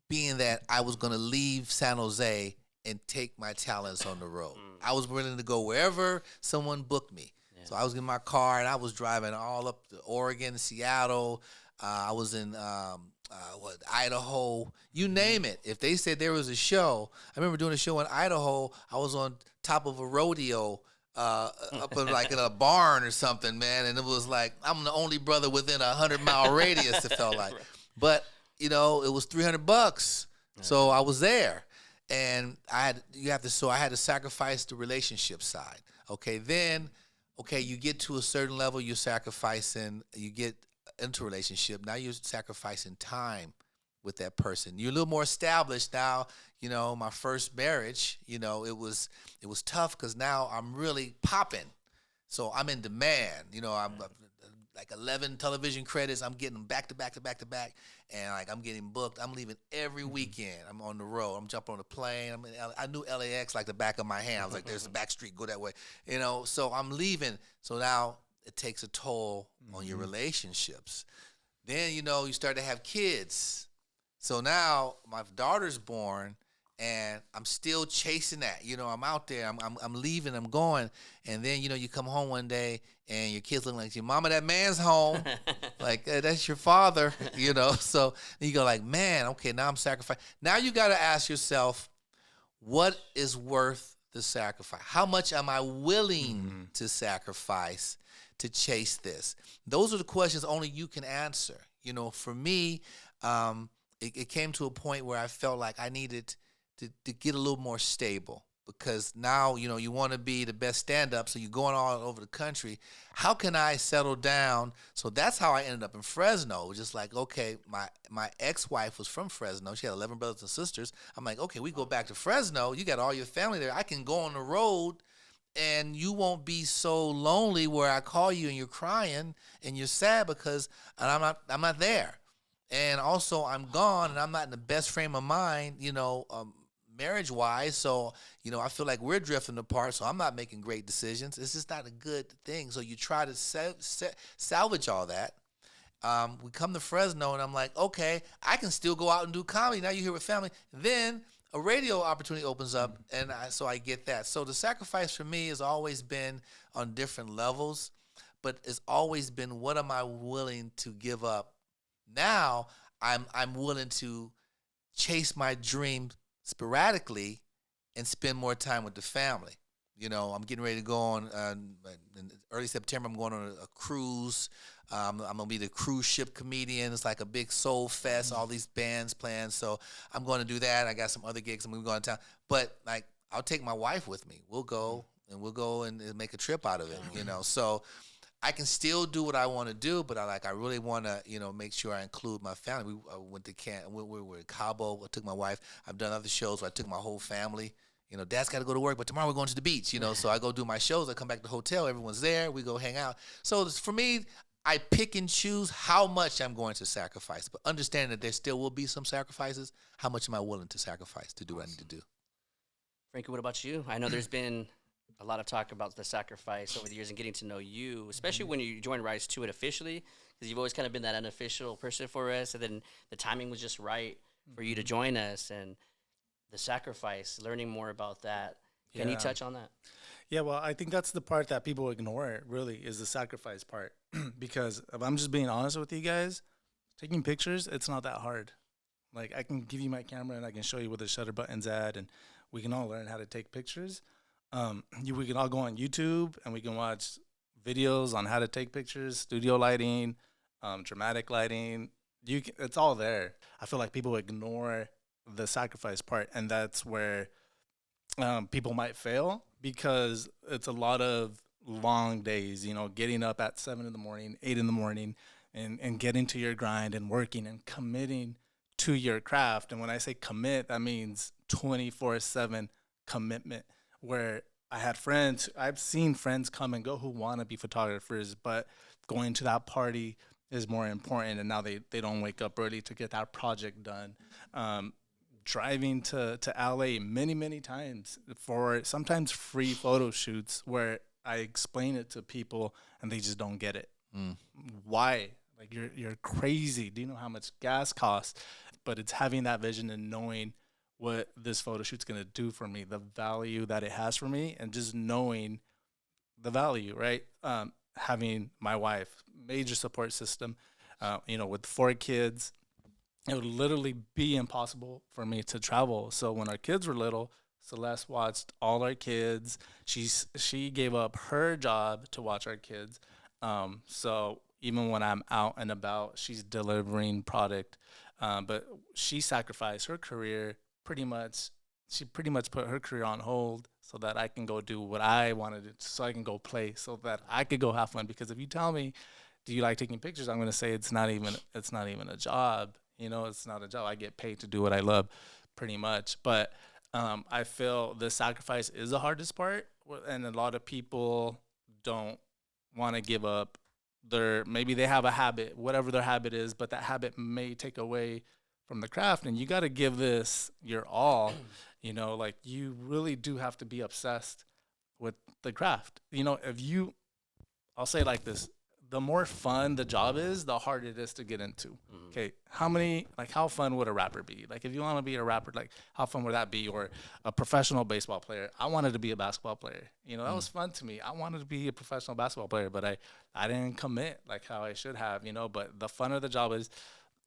being that I was going to leave San Jose and take my talents on the road. I was willing to go wherever someone booked me. Yeah. So I was in my car, and I was driving all up to Oregon, Seattle. I was in Idaho, you name it. If they said there was a show, I remember doing a show in Idaho. I was on top of a rodeo up in in a barn or something, man. And it was like, I'm the only brother within a 100-mile radius, it felt like. But, it was $300. So I was there. And I had to sacrifice the relationship side. Okay, then, you get to a certain level, you're sacrificing, you get into a relationship. Now you're sacrificing time with that person. You're a little more established now. My first marriage, it was tough because now I'm really popping. So I'm in demand. I'm like 11 television credits. I'm getting them back to back to back to back, and like I'm getting booked. I'm leaving every weekend. I'm on the road. I'm jumping on a plane. I knew LAX like the back of my hand. I was like, there's a back street, go that way. So I'm leaving. So now it takes a toll on your relationships. Then you start to have kids. So now my daughter's born, and I'm still chasing that. I'm out there. I'm leaving. I'm going, and then you come home one day, and your kids look like your mama. That man's home, like that's your father. So then you go like, man, okay, now I'm sacrificing. Now you got to ask yourself, what is worth the sacrifice? How much am I willing to sacrifice to chase this? Those are the questions only you can answer. For me, it came to a point where I felt like I needed to get a little more stable, because now, you want to be the best stand-up, so you're going all over the country. How can I settle down? So that's how I ended up in Fresno. Just like, okay, my ex-wife was from Fresno. She had 11 brothers and sisters. I'm like, okay, we go back to Fresno. You got all your family there. I can go on the road, and you won't be so lonely where I call you and you're crying and you're sad because I'm not there. And also I'm gone, and I'm not in the best frame of mind, marriage-wise. So, I feel like we're drifting apart, so I'm not making great decisions. It's just not a good thing. So you try to salvage all that. We come to Fresno, and I'm like, okay, I can still go out and do comedy. Now you're here with family. Then a radio opportunity opens up, and so I get that. So the sacrifice for me has always been on different levels, but it's always been, what am I willing to give up? Now I'm willing to chase my dream sporadically and spend more time with the family. I'm getting ready to go on in early September. I'm going on a cruise. I'm gonna be the cruise ship comedian. It's like a big soul fest. All these bands playing. So I'm going to do that. I got some other gigs. I'm gonna go out of town. But like, I'll take my wife with me. We'll go and make a trip out of it. So I can still do what I want to do, but I really want to, make sure I include my family. We went to camp. We were in Cabo. I took my wife. I've done other shows where I took my whole family. Dad's got to go to work, but tomorrow we're going to the beach. So I go do my shows. I come back to the hotel. Everyone's there. We go hang out. So for me, I pick and choose how much I'm going to sacrifice, but understanding that there still will be some sacrifices. How much am I willing to sacrifice to do what I need to do? Frankie, what about you? I know there's been a lot of talk about the sacrifice over the years and getting to know you, especially when you joined Rise to It officially, because you've always kind of been that unofficial person for us, and then the timing was just right for you to join us, and the sacrifice, learning more about that. Can you touch on that? Yeah, well, I think that's the part that people ignore, really, is the sacrifice part. Because if I'm just being honest with you guys, taking pictures, it's not that hard. Like, I can give you my camera and I can show you where the shutter button's at, and we can all learn how to take pictures. We can all go on YouTube and we can watch videos on how to take pictures, studio lighting, dramatic lighting. It's all there. I feel like people ignore the sacrifice part, and that's where people might fail, because it's a lot of long days, getting up at 7 in the morning, 8 in the morning, and getting to your grind and working and committing to your craft. And when I say commit, that means 24/7 commitment, where I've seen friends come and go who want to be photographers, but going to that party is more important, and now they don't wake up early to get that project done. Driving to LA many times for sometimes free photo shoots, where I explain it to people and they just don't get it. Why? Like, you're crazy. Do you know how much gas costs? But it's having that vision and knowing what this photo shoot's going to do for me, the value that it has for me, and just knowing the value, right? Having my wife, major support system, with 4 kids, it would literally be impossible for me to travel. So when our kids were little, Celeste watched all our kids. She gave up her job to watch our kids. So even when I'm out and about, she's delivering product. But she sacrificed her career pretty much. She pretty much put her career on hold so that I can go do what I wanted to, so I can go play, so that I could go have fun. Because if you tell me, do you like taking pictures? I'm going to say it's not even a job. It's not a job. I get paid to do what I love, pretty much. But I feel the sacrifice is the hardest part, and a lot of people don't want to give up maybe they have a habit, whatever their habit is, but that habit may take away from the craft, and you got to give this your all. Like you really do have to be obsessed with the craft. I'll say it like this: the more fun the job is, the harder it is to get into. Okay, how fun would a rapper be? Like, if you want to be a rapper, like, how fun would that be? Or a professional baseball player. I wanted to be a basketball player. That was fun to me. I wanted to be a professional basketball player, but I didn't commit like how I should have. But the funner the job is,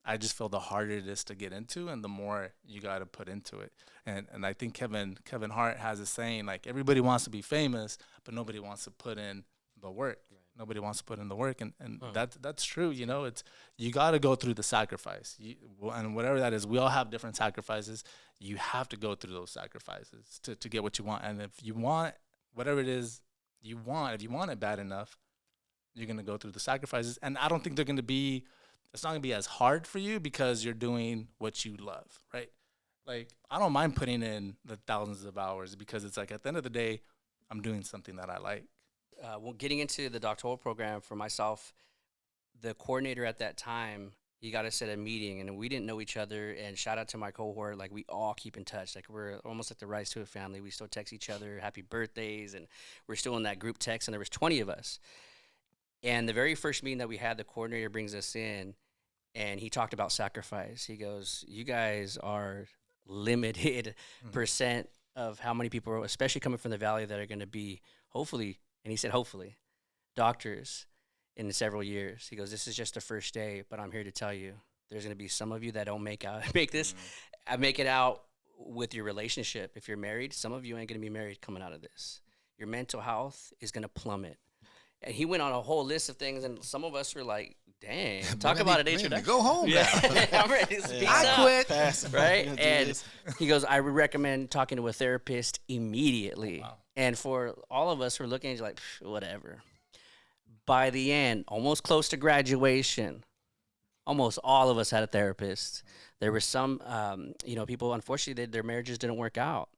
I just feel the harder it is to get into, and the more you got to put into it. And I think Kevin Hart has a saying, like, everybody wants to be famous, but nobody wants to put in the work. Nobody wants to put in the work, and that's true. It's you got to go through the sacrifice, and whatever that is. We all have different sacrifices. You have to go through those sacrifices to get what you want. And if you want whatever it is you want, if you want it bad enough, you're gonna go through the sacrifices. And I don't think they're gonna be. It's not gonna be as hard for you because you're doing what you love, right? Like, I don't mind putting in the thousands of hours because it's like, at the end of the day, I'm doing something that I like. Getting into the doctoral program for myself, the coordinator at that time, he got us at a meeting, and we didn't know each other. And shout out to my cohort, like, we all keep in touch. Like, we're almost like the Rise to It family. We still text each other happy birthdays, and we're still in that group text. And there was 20 of us. And the very first meeting that we had, the coordinator brings us in, and he talked about sacrifice. He goes, "You guys are limited percent of how many people, especially coming from the Valley, that are going to be hopefully." And he said, hopefully, doctors in several years. He goes, "This is just the first day, but I'm here to tell you, there's going to be some of you that don't make it out with your relationship. If you're married, some of you ain't going to be married coming out of this. Your mental health is going to plummet." And he went on a whole list of things, and some of us were like, "Dang, talk about an introduction. Go home now. I'm ready to speak I up." quit. Right? And he goes, "I would recommend talking to a therapist immediately." Wow. And for all of us, we're looking at you like, whatever. By the end, almost close to graduation, almost all of us had a therapist. There were some, people, unfortunately, their marriages didn't work out.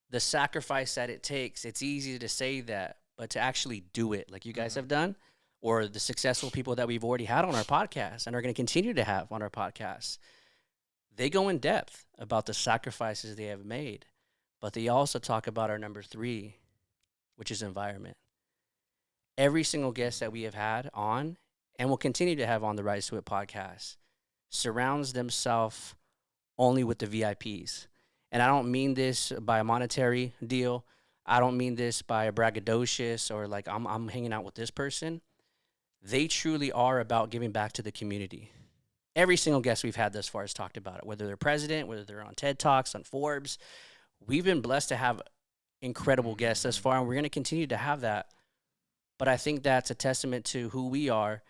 The sacrifice that it takes, it's easy to say that, but to actually do it, like you guys have done, or the successful people that we've already had on our podcast and are going to continue to have on our podcast, they go in depth about the sacrifices they have made. But they also talk about our number 3, which is environment. Every single guest that we have had on, and will continue to have on the Rise to It podcast, surrounds themselves only with the VIPs. And I don't mean this by a monetary deal. I don't mean this by a braggadocious or like I'm hanging out with this person. They truly are about giving back to the community. Every single guest we've had thus far has talked about it, whether they're president, whether they're on TED Talks, on Forbes. We've been blessed to have incredible guests thus far, and we're going to continue to have that. But I think that's a testament to who we are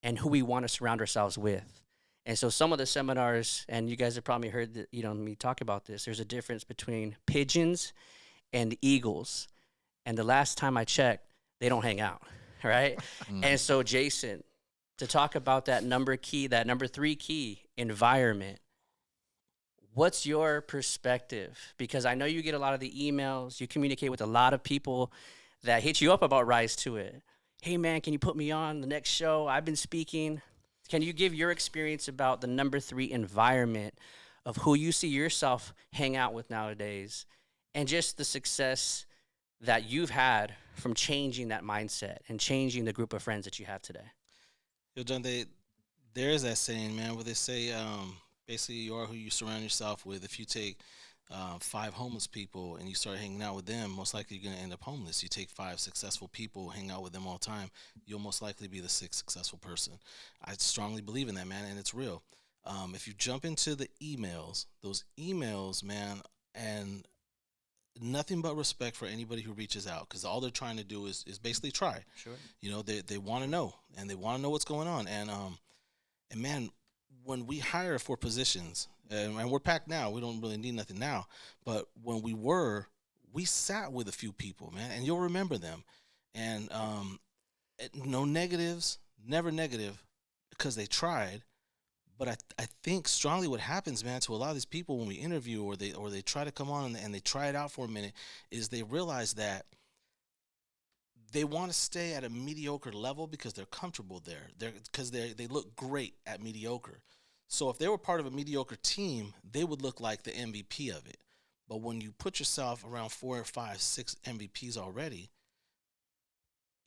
and who we want to surround ourselves with. And so some of the seminars, and you guys have probably heard that, me talk about this, there's a difference between pigeons and eagles. And the last time I checked, they don't hang out, right? And so, Jason, to talk about that number 3 key, environment, what's your perspective? Because I know you get a lot of the emails. You communicate with a lot of people that hit you up about Rise to It. "Hey, man, can you put me on the next show? I've been speaking." Can you give your experience about the number 3 environment of who you see yourself hang out with nowadays, and just the success that you've had from changing that mindset and changing the group of friends that you have today? Yo, John, there is that saying, man, where they say, basically, you are who you surround yourself with. If you take 5 homeless people and you start hanging out with them, most likely you're going to end up homeless. You take 5 successful people, hang out with them all the time, you'll most likely be the 6th successful person. I strongly believe in that, man, and it's real. If you jump into the emails, those emails, man, and nothing but respect for anybody who reaches out, because all they're trying to do is basically try. Sure. They want to know, and they want to know what's going on. And man, when we hire for positions, and we're packed now, we don't really need nothing now, but when we sat with a few people, man, and you'll remember them. And no negatives, never negative, because they tried. But I think strongly what happens, man, to a lot of these people when we interview or they try to come on and they try it out for a minute, is they realize that they want to stay at a mediocre level because they're comfortable there. They look great at mediocre. So if they were part of a mediocre team, they would look like the MVP of it. But when you put yourself around 4 or 5, 6 MVPs already,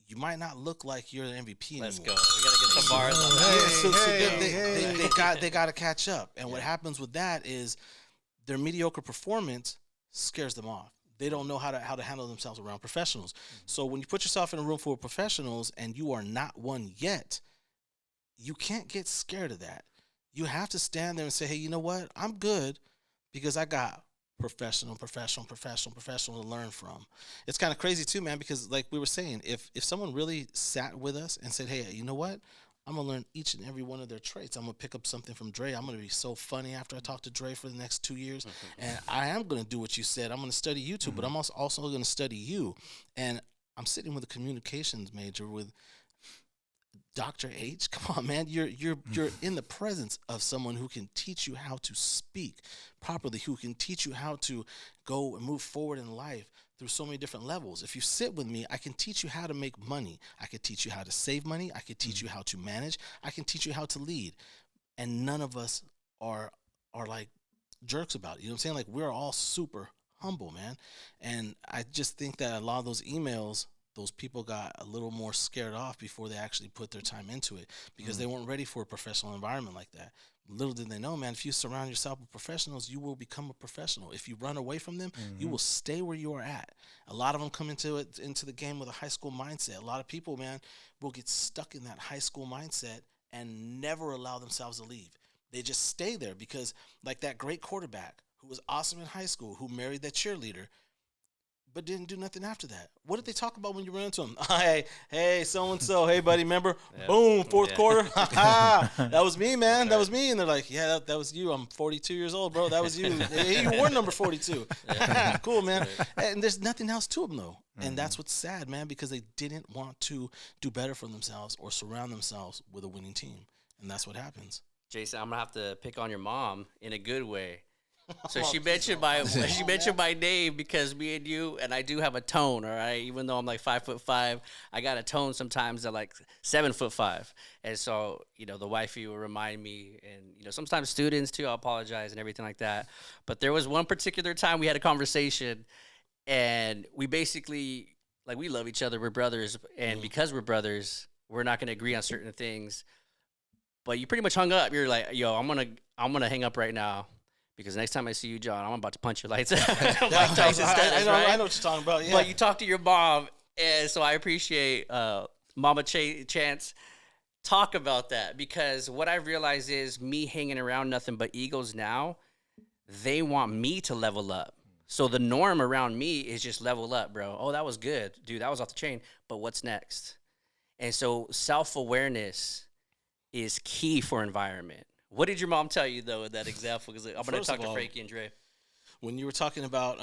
you might not look like you're the MVP anymore. Let's go. We gotta get some bars on that. So they got to catch up. And what happens with that is their mediocre performance scares them off. They don't know how to handle themselves around professionals. So when you put yourself in a room full of professionals and you are not one yet, you can't get scared of that. You have to stand there and say, hey, you know what? I'm good because I got professional to learn from. It's kind of crazy too, man, because like we were saying, if someone really sat with us and said, hey, you know what? I'm going to learn each and every one of their traits. I'm going to pick up something from Dre. I'm going to be so funny after I talk to Dre for the next 2 years. And I am going to do what you said. I'm going to study you too, but I'm also going to study you. And I'm sitting with a communications major with Dr. H. Come on, man. You're in the presence of someone who can teach you how to speak properly, who can teach you how to go and move forward in life through so many different levels. If you sit with me, I can teach you how to make money. I can teach you how to save money. I can teach you how to manage. I can teach you how to lead. And none of us are like jerks about it. You know what I'm saying? Like, we're all super humble, man. And I just think that a lot of those emails, those people got a little more scared off before they actually put their time into it because they weren't ready for a professional environment like that. Little did they know, man, if you surround yourself with professionals, you will become a professional. If you run away from them, you will stay where you are at. A lot of them come into the game with a high school mindset. A lot of people, man, will get stuck in that high school mindset and never allow themselves to leave. They just stay there because, like that great quarterback who was awesome in high school, who married that cheerleader, but didn't do nothing after that. What did they talk about when you ran into them? Hey, so-and-so. Hey, buddy, remember? Yep. Boom, fourth quarter. That was me, man. That was me. And they're like, yeah, that was you. I'm 42 years old, bro. That was you. Hey, you were number 42. Cool, man. And there's nothing else to them, though. And that's what's sad, man, because they didn't want to do better for themselves or surround themselves with a winning team. And that's what happens. Jason, I'm going to have to pick on your mom in a good way. So she mentioned my name because me and you, and I do have a tone, all right? Even though I'm like 5'5", I got a tone sometimes at like 7'5". And so, the wifey will remind me, and, sometimes students too, I'll apologize and everything like that. But there was one particular time we had a conversation, and we basically, like, we love each other. We're brothers. And because we're brothers, we're not going to agree on certain things. But you pretty much hung up. You're like, yo, I'm gonna hang up right now. Because next time I see you, John, I'm about to punch your lights out. I know what you're talking about. Yeah. But you talk to your mom, and so I appreciate Mama Chance. Talk about that, because what I realize is me hanging around nothing but Eagles now, they want me to level up. So the norm around me is just level up, bro. Oh, that was good. Dude, that was off the chain. But what's next? And so self-awareness is key for environment. What did your mom tell you, though, in that example? Because I'm going to talk to Frankie and Dre. When you were talking about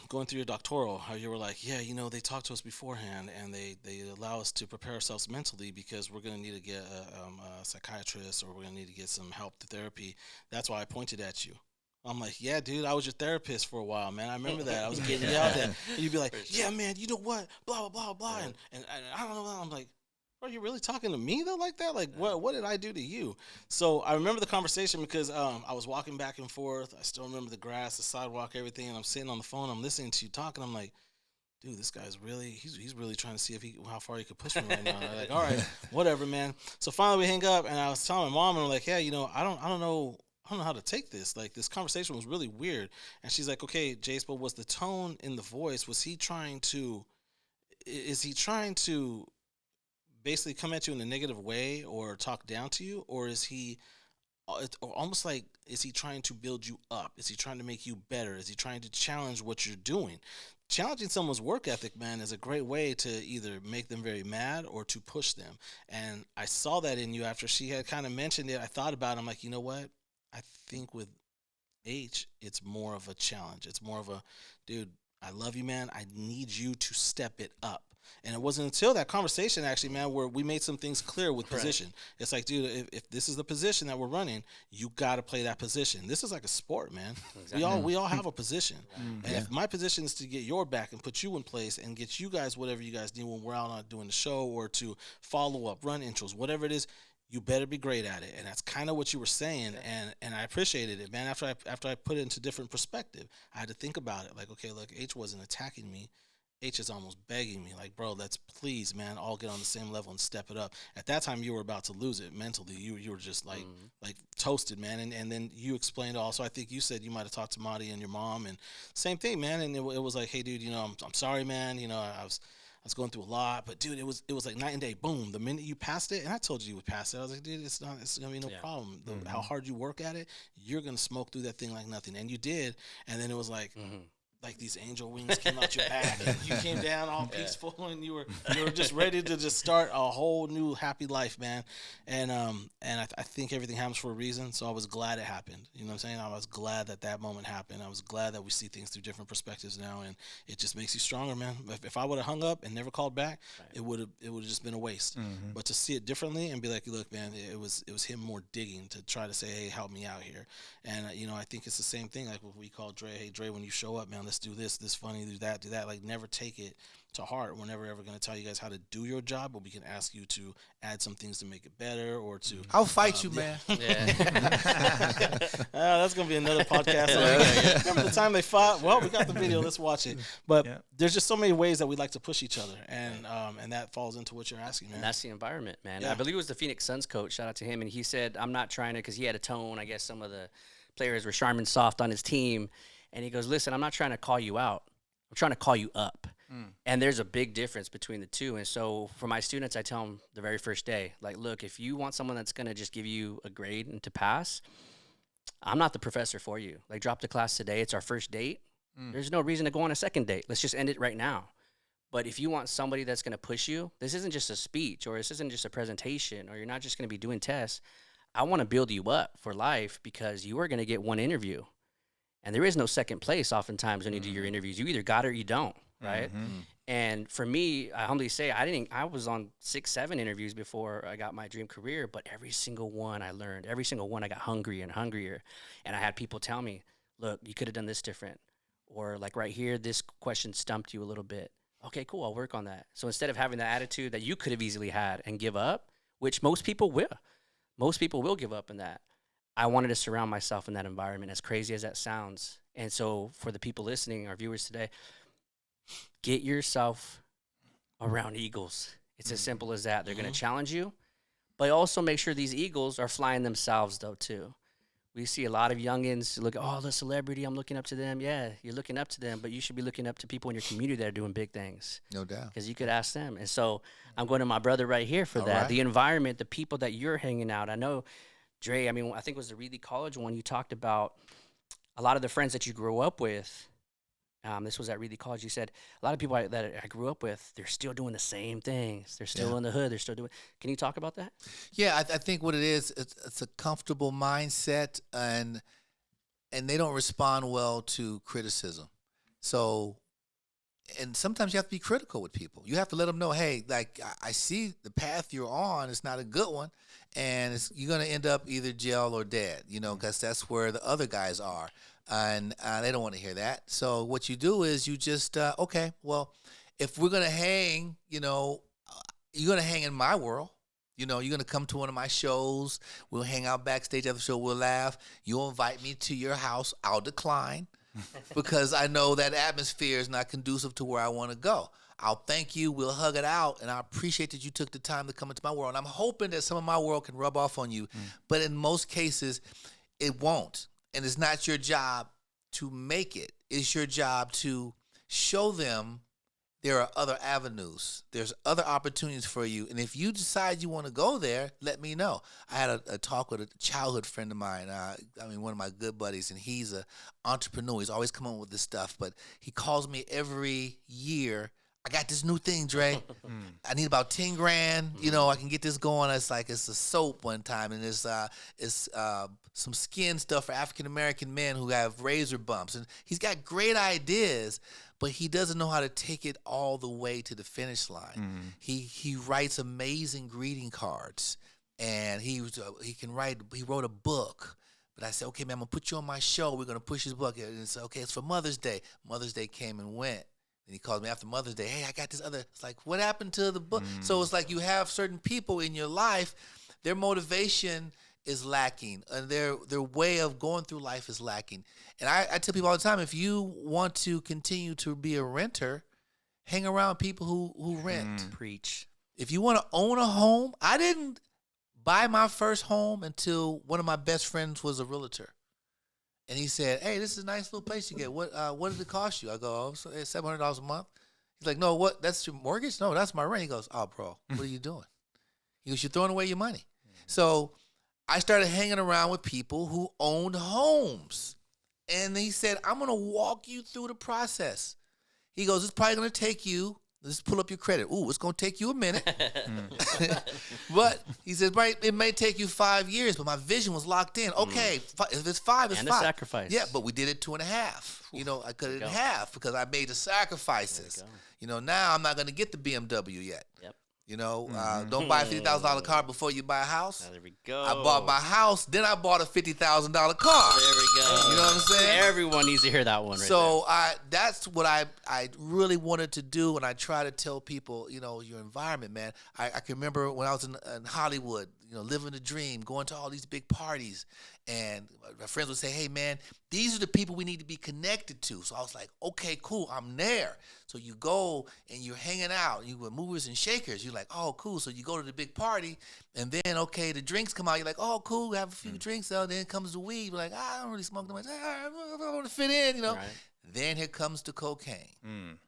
going through your doctoral, how you were like, yeah, they talk to us beforehand, and they allow us to prepare ourselves mentally because we're going to need to get a psychiatrist, or we're going to need to get some help to therapy. That's why I pointed at you. I'm like, yeah, dude, I was your therapist for a while, man. I remember that. I was getting yelled at. And you'd be like, yeah, man, you know what? Blah, blah, blah, blah. And I don't know. I'm like, are you really talking to me though like that? Like, what did I do to you? So I remember the conversation because I was walking back and forth. I still remember the grass, the sidewalk, everything. And I'm sitting on the phone. I'm listening to you talk, and I'm like, dude, this guy's really, he's really trying to see how far he could push me right now. I'm like, all right, whatever, man. So finally we hang up, and I was telling my mom, and I'm like, yeah, I don't know how to take this. Like, this conversation was really weird. And she's like, okay, Jace, but was the tone in the voice, is he trying to basically come at you in a negative way or talk down to you, or is he almost like, is he trying to build you up? Is he trying to make you better? Is he trying to challenge what you're doing? Challenging someone's work ethic, man, is a great way to either make them very mad or to push them. And I saw that in you after she had kind of mentioned it. I thought about it. I'm like, you know what? I think with H, it's more of a challenge. It's more of a, dude, I love you, man. I need you to step it up. And it wasn't until that conversation, actually, man, where we made some things clear with position. It's like, dude, if this is the position that we're running, you got to play that position. This is like a sport, man. Exactly. We all have a position. And if my position is to get your back and put you in place and get you guys whatever you guys need when we're out on doing the show, or to follow up, run intros, whatever it is, you better be great at it. And that's kind of what you were saying, and I appreciated it, man. After I put it into different perspective, I had to think about it. Like, okay, look, H wasn't attacking me. H is almost begging me, like, bro, let's please, man, all get on the same level and step it up. At that time, you were about to lose it mentally. You were just like toasted, man. And then you explained also. I think you said you might have talked to Marty and your mom, and same thing, man. And it was like, hey, dude, I'm sorry, man. I was going through a lot, but dude, it was like night and day. Boom, the minute you passed it, and I told you would pass it. I was like, dude, it's gonna be no problem. How hard you work at it, you're gonna smoke through that thing like nothing, and you did. And then it was like. Like these angel wings came out your back, and you came down all peaceful, and you were just ready to just start a whole new happy life, man. And I think everything happens for a reason. So I was glad it happened. You know what I'm saying? I was glad that moment happened. I was glad that we see things through different perspectives now, and it just makes you stronger, man. If I would have hung up and never called back, it would have just been a waste. But to see it differently and be like, look, man, it was him more digging to try to say, hey, help me out here. And I think it's the same thing. Like what we call Dre. Hey, Dre, when you show up, man, let's do this funny, do that. Like, never take it to heart. We're never ever going to tell you guys how to do your job, but we can ask you to add some things to make it better, or to. I'll fight you, man. That's going to be another podcast. Remember the time they fought? Well, we got the video. Let's watch it. But there's just so many ways that we like to push each other, and that falls into what you're asking, man. And that's the environment, man. Yeah. I believe it was the Phoenix Suns coach. Shout out to him, and he said, "I'm not trying to," because he had a tone. I guess some of the players were sharp and soft on his team. And he goes, listen, I'm not trying to call you out. I'm trying to call you up. And there's a big difference between the two. And so for my students, I tell them the very first day, like, look, if you want someone that's going to just give you a grade and to pass, I'm not the professor for you. Like, drop the class today. It's our first date. There's no reason to go on a second date. Let's just end it right now. But if you want somebody that's going to push you, this isn't just a speech, or this isn't just a presentation, or you're not just going to be doing tests. I want to build you up for life, because you are going to get one interview. And there is no second place oftentimes when you do your interviews. You either got it or you don't, right? And for me, I humbly say, I was on 6-7 interviews before I got my dream career, but every single one I learned. Every single one I got hungrier and hungrier. And I had people tell me, look, you could have done this different. Or like right here, this question stumped you a little bit. Okay, cool, I'll work on that. So instead of having the attitude that you could have easily had and give up, which most people will give up in that, I wanted to surround myself in that environment, as crazy as that sounds. And so for the people listening, our viewers today, get yourself around eagles. It's as simple as that. They're going to challenge you, but also make sure these eagles are flying themselves, though, too. We see a lot of youngins look, oh, the celebrity, I'm looking up to them. Yeah, you're looking up to them, but you should be looking up to people in your community that are doing big things. No doubt. Because you could ask them. And so I'm going to my brother right here for that. Right. The environment, the people that you're hanging out. I know, Dre, I think it was the Reed College one, you talked about a lot of the friends that you grew up with. This was at Reed College. You said a lot of people that I grew up with, they're still doing the same things. They're still in the hood. They're still doing. Can you talk about that? Yeah, I think what it is, it's a comfortable mindset, and they don't respond well to criticism. So, and sometimes you have to be critical with people. You have to let them know, hey, like, I see the path you're on. It's not a good one, and you're going to end up either jail or dead, because that's where the other guys are. And they don't want to hear that. So what you do is you just, okay, well, if we're going to hang, you're going to hang in my world. You're going to come to one of my shows. We'll hang out backstage after the show. We'll laugh. You'll invite me to your house. I'll decline because I know that atmosphere is not conducive to where I want to go. I'll thank you. We'll hug it out. And I appreciate that you took the time to come into my world. And I'm hoping that some of my world can rub off on you. But in most cases, it won't. And it's not your job to make it. It's your job to show them there are other avenues. There's other opportunities for you. And if you decide you want to go there, let me know. I had a talk with a childhood friend of mine, one of my good buddies, and he's an entrepreneur. He's always coming up with this stuff. But he calls me every year. I got this new thing, Dre. I need about 10 grand. I can get this going. It's like it's a soap one time, and it's some skin stuff for African American men who have razor bumps. And he's got great ideas, but he doesn't know how to take it all the way to the finish line. He writes amazing greeting cards, and he wrote a book. But I said, okay, man, I'm gonna put you on my show. We're gonna push his book. And it's okay. It's for Mother's Day. Mother's Day came and went. And he called me after Mother's Day. Hey, I got this other. It's like, what happened to the book? So it's like you have certain people in your life, their motivation is lacking, and their way of going through life is lacking. And I tell people all the time, if you want to continue to be a renter, hang around people who rent. Preach. If you want to own a home, I didn't buy my first home until one of my best friends was a realtor. And he said, hey, this is a nice little place you get. What did it cost you? I go, oh, it's $700 a month. He's like, no, what? That's your mortgage? No, that's my rent. He goes, oh, bro, what are you doing? He goes, you're throwing away your money. So I started hanging around with people who owned homes. And he said, I'm going to walk you through the process. He goes, it's probably going to take you, let's pull up your credit. Ooh, it's going to take you a minute. But he says, right, it may take you 5 years, but my vision was locked in. Okay, if it's 5, it's And 5. a sacrifice. Yeah, but we did it 2.5. You know, I cut it in half because I made the sacrifices. You know, now I'm not going to get the BMW yet. Yep. You know, don't buy a $50,000 car before you buy a house. There we go. I bought my house, then I bought a $50,000 car. There we go. You know what I'm saying? Everyone needs to hear that one right So that's what I really wanted to do, and I try to tell people, you know, your environment, man. I can remember when I was in Hollywood, you know, living the dream, going to all these big parties, and my friends would say, hey, man, these are the people we need to be connected to. So I was like, okay, cool, I'm there. So you go and you're hanging out, you with movers and shakers. You're like, oh, cool. So you go to the big party, and then, okay, the drinks come out. You're like, oh, cool, have a few drinks. So then comes the weed. You're like, I don't really smoke that much. I want to fit in, you know. Right. Then here comes the cocaine.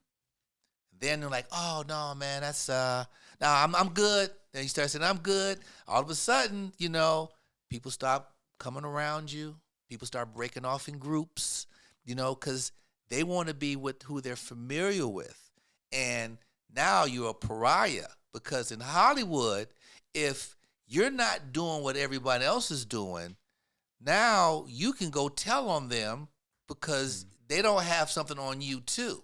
Then they're like, oh, no, man, that's, no, I'm good. Then you start saying, I'm good. All of a sudden, you know, people stop coming around you. People start breaking off in groups, you know, because they want to be with who they're familiar with. And now you're a pariah because in Hollywood, if you're not doing what everybody else is doing, now you can go tell on them because they don't have something on you too.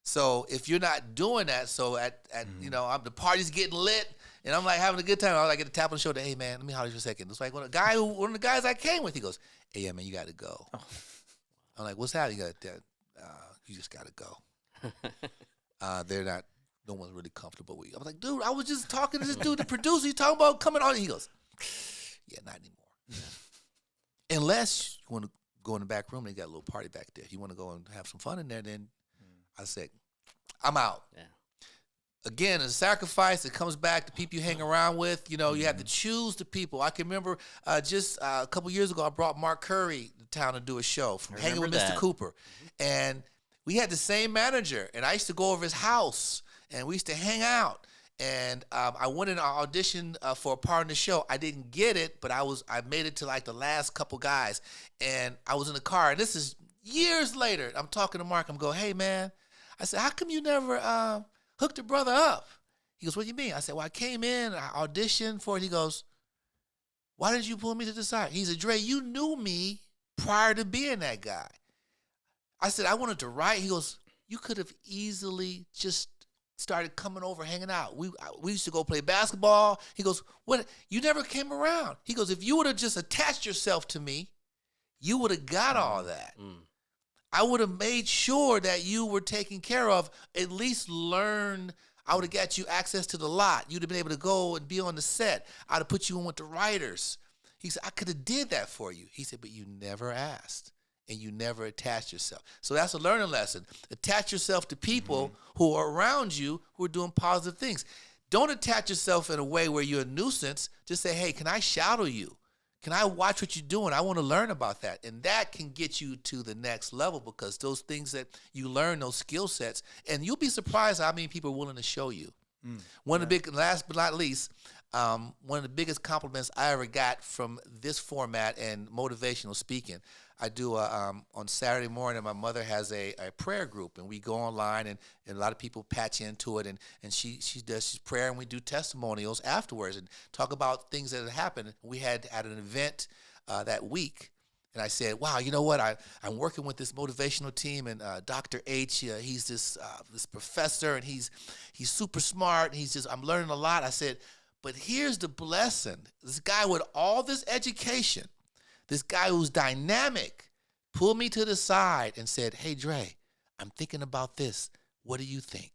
So if you're not doing that, so at you know, the party's getting lit, and I'm like having a good time. I like get a tap on the shoulder. Hey man, let me holler for a second. It's like one of the guys I came with. He goes, hey yeah man, you got to go. I'm like, what's happening? You just got to go. They're not. No one's really comfortable with you. I was like, dude, I was just talking to this dude, the producer. He's talking about coming on. He goes, yeah, not anymore. Unless you want to go in the back room, they got a little party back there. If you want to go and have some fun in there, then I said, I'm out. Yeah. Again, a sacrifice. It comes back to people you hang around with. You know, you have to choose the people. I can remember just a couple years ago, I brought Mark Curry to town to do a show, hanging with Mr. Cooper. And we had the same manager, and I used to go over his house, and we used to hang out. And I went in an audition for a part in the show. I didn't get it, but I made it to like the last couple guys. And I was in the car, and this is years later. I'm talking to Mark. I'm going, hey, man. I said, how come you never hooked the brother up? He goes, what do you mean? I said, well, I came in, I auditioned for it. He goes, why didn't you pull me to the side? He said, Dre, you knew me prior to being that guy. I said, I wanted to write. He goes, you could have easily just started coming over, hanging out. We used to go play basketball. He goes, what? You never came around. He goes, if you would have just attached yourself to me, you would have got all that. I would have made sure that you were taken care of, at least learn. I would have got you access to the lot. You'd have been able to go and be on the set. I'd have put you in with the writers. He said, I could have did that for you. He said, but you never asked and you never attached yourself. So that's a learning lesson. Attach yourself to people who are around you who are doing positive things. Don't attach yourself in a way where you're a nuisance. Just say, hey, can I shadow you? Can I watch what you're doing? I want to learn about that. And that can get you to the next level because those things that you learn, those skill sets, and you'll be surprised how many people are willing to show you. One of the big, last but not least, one of the biggest compliments I ever got from this format and motivational speaking, I do on Saturday morning, my mother has a prayer group, and we go online, and a lot of people patch into it, and she does prayer, and we do testimonials afterwards and talk about things that had happened. We had at an event that week, And I said, wow, you know what? I'm working with this motivational team, and Dr. H, he's this professor, and he's super smart. And I'm learning a lot. I said, but here's the blessing. This guy with all this education, this guy who's dynamic, pulled me to the side and said, hey, Dre, I'm thinking about this. What do you think?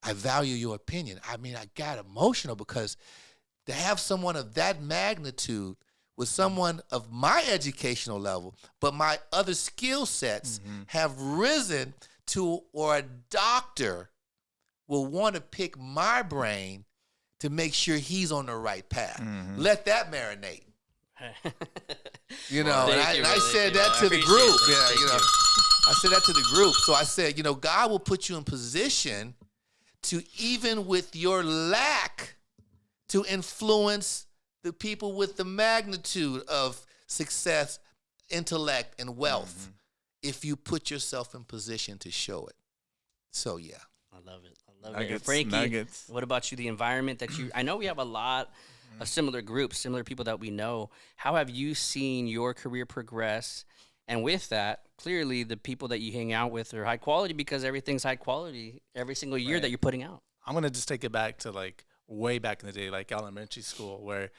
I value your opinion. I mean, I got emotional because to have someone of that magnitude with someone of my educational level, but my other skill sets have risen to, or a doctor will want to pick my brain to make sure he's on the right path. Let that marinate. You know, and I said that to the group. Yeah, you know, I said that to the group. So I said, you know, God will put you in position to, even with your lack, to influence the people with the magnitude of success, intellect, and wealth, if you put yourself in position to show it. So, yeah. I love it. I love it. And Frankie, what about you? The environment that you, I know we have a lot of similar groups, similar people that we know. How have you seen your career progress? And with that, clearly the people that you hang out with are high quality, because everything's high quality every single year that you're putting out. I'm going to just take it back to like way back in the day, like elementary school, where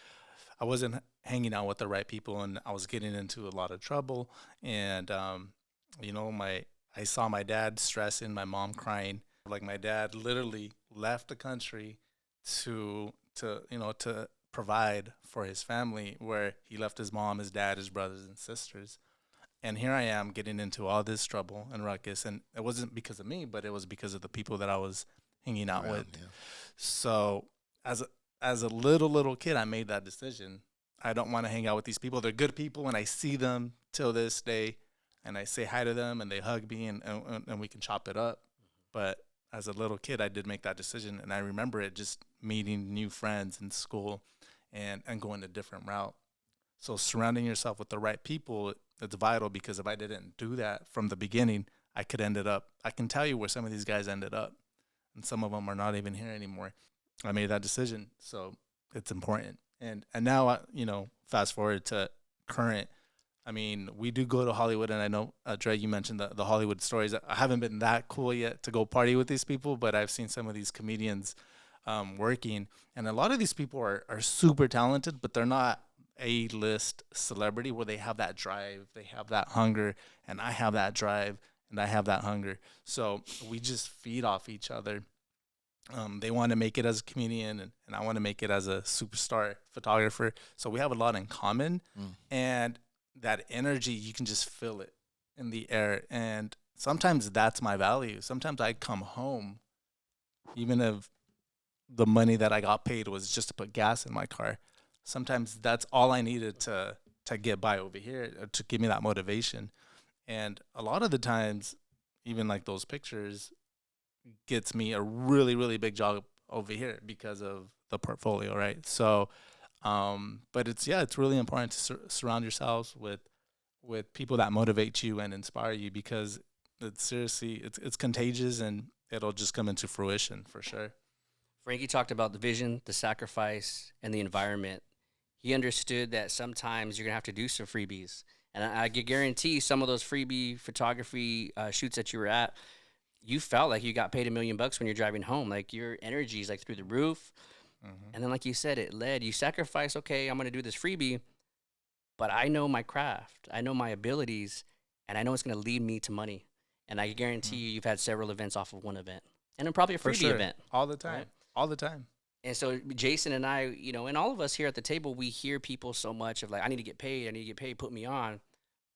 I wasn't hanging out with the right people and I was getting into a lot of trouble. And, you know, I saw my dad stressing, my mom crying. Like, my dad literally left the country to provide for his family, where he left his mom, his dad, his brothers and sisters. And here I am getting into all this trouble and ruckus. And it wasn't because of me, but it was because of the people that I was hanging out with. Yeah. So as a little kid, I made that decision. I don't want to hang out with these people. They're good people, and I see them till this day, and I say hi to them, and they hug me, and we can chop it up. But as a little kid, I did make that decision, and I remember it, just meeting new friends in school and going a different route. So surrounding yourself with the right people, it's vital, because if I didn't do that from the beginning, I can tell you where some of these guys ended up, and some of them are not even here anymore. I made that decision, so it's important. And now, you know, fast forward to current, I mean, we do go to Hollywood, and I know, Dre, you mentioned the Hollywood stories. I haven't been that cool yet to go party with these people, but I've seen some of these comedians working, and a lot of these people are super talented, but they're not A-list celebrity, where they have that drive, they have that hunger, and I have that drive, and I have that hunger. So we just feed off each other. They want to make it as a comedian, and I want to make it as a superstar photographer. So we have a lot in common, and that energy, you can just feel it in the air. And sometimes that's my value. Sometimes I come home, even if the money that I got paid was just to put gas in my car. Sometimes that's all I needed to get by over here, to give me that motivation. And a lot of the times, even like those pictures, gets me a really, really big job over here because of the portfolio, right? So, but it's really important to surround yourselves with people that motivate you and inspire you, because it's contagious, and it'll just come into fruition for sure. Frankie talked about the vision, the sacrifice, and the environment. He understood that sometimes you're going to have to do some freebies. And I guarantee some of those freebie photography shoots that you were at, you felt like you got paid $1 million when you're driving home. Like, your energy is like through the roof. And then, like you said, you sacrifice, okay, I'm going to do this freebie, but I know my craft. I know my abilities, and I know it's going to lead me to money. And I guarantee you've had several events off of one event. And then probably a freebie event. All the time. Right? All the time. And so Jason and I, you know, and all of us here at the table, we hear people so much of like, I need to get paid, put me on.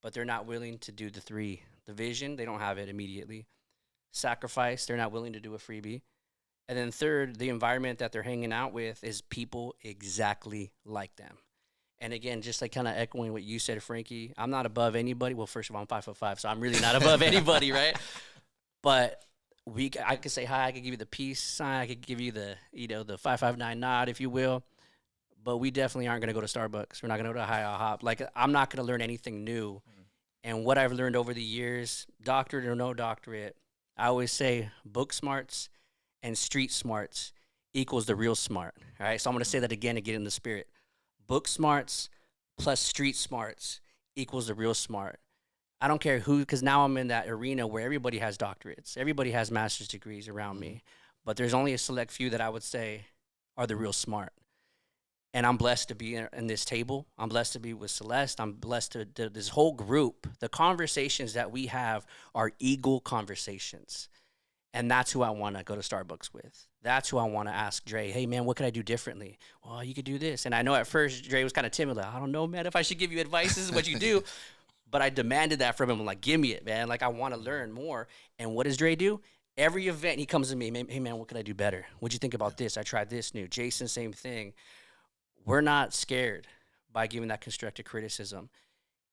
But they're not willing to do the three. The vision, they don't have it immediately. Sacrifice, they're not willing to do a freebie. And then third, the environment that they're hanging out with is people exactly like them. And again, just like kind of echoing what you said, Frankie, I'm not above anybody. Well, first of all, I'm 5'5", so I'm really not above anybody, right? But I could say hi, I could give you the peace sign, I could give you the 559 nod, if you will. But we definitely aren't going to go to Starbucks. We're not going to go to Hop. Like, I'm not going to learn anything new. And what I've learned over the years, doctorate or no doctorate, I always say book smarts and street smarts equals the real smart. All right, so I'm going to say that again to get in the spirit. Book smarts plus street smarts equals the real smart. I don't care who, because now I'm in that arena where everybody has doctorates. Everybody has master's degrees around me. But there's only a select few that I would say are the real smart. And I'm blessed to be in this table. I'm blessed to be with Celeste. I'm blessed to this whole group. The conversations that we have are eagle conversations. And that's who I want to go to Starbucks with. That's who I want to ask Dre, hey, man, what could I do differently? Well, you could do this. And I know at first Dre was kind of timid. Like, I don't know, man, if I should give you advice. This is what you do. But I demanded that from him. I'm like, give me it, man. Like, I want to learn more. And what does Dre do? Every event, he comes to me, hey, man, what could I do better? What'd you think about this? I tried this new. Jason, same thing. We're not scared by giving that constructive criticism.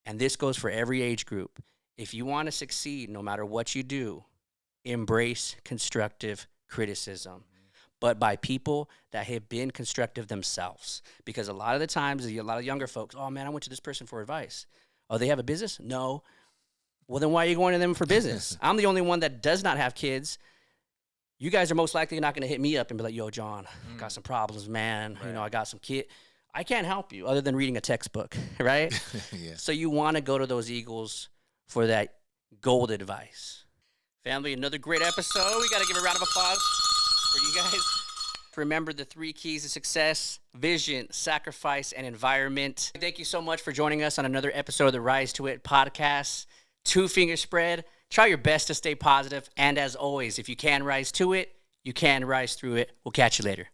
And this goes for every age group. If you want to succeed, no matter what you do, embrace constructive criticism, but by people that have been constructive themselves. Because a lot of the times, a lot of younger folks, oh, man, I went to this person for advice. Oh, they have a business? No. Well, then why are you going to them for business? I'm the only one that does not have kids. You guys are most likely not going to hit me up and be like, yo, John, got some problems, man. Right. You know, I got some kid. I can't help you other than reading a textbook, right? Yeah. So you want to go to those eagles for that gold advice. Family, another great episode. We got to give a round of applause for you guys. Remember the 3 keys to success: vision, sacrifice, and environment. Thank you so much for joining us on another episode of the Rise to It podcast. 2 finger spread. Try your best to stay positive. And as always, if you can rise to it, you can rise through it. We'll catch you later.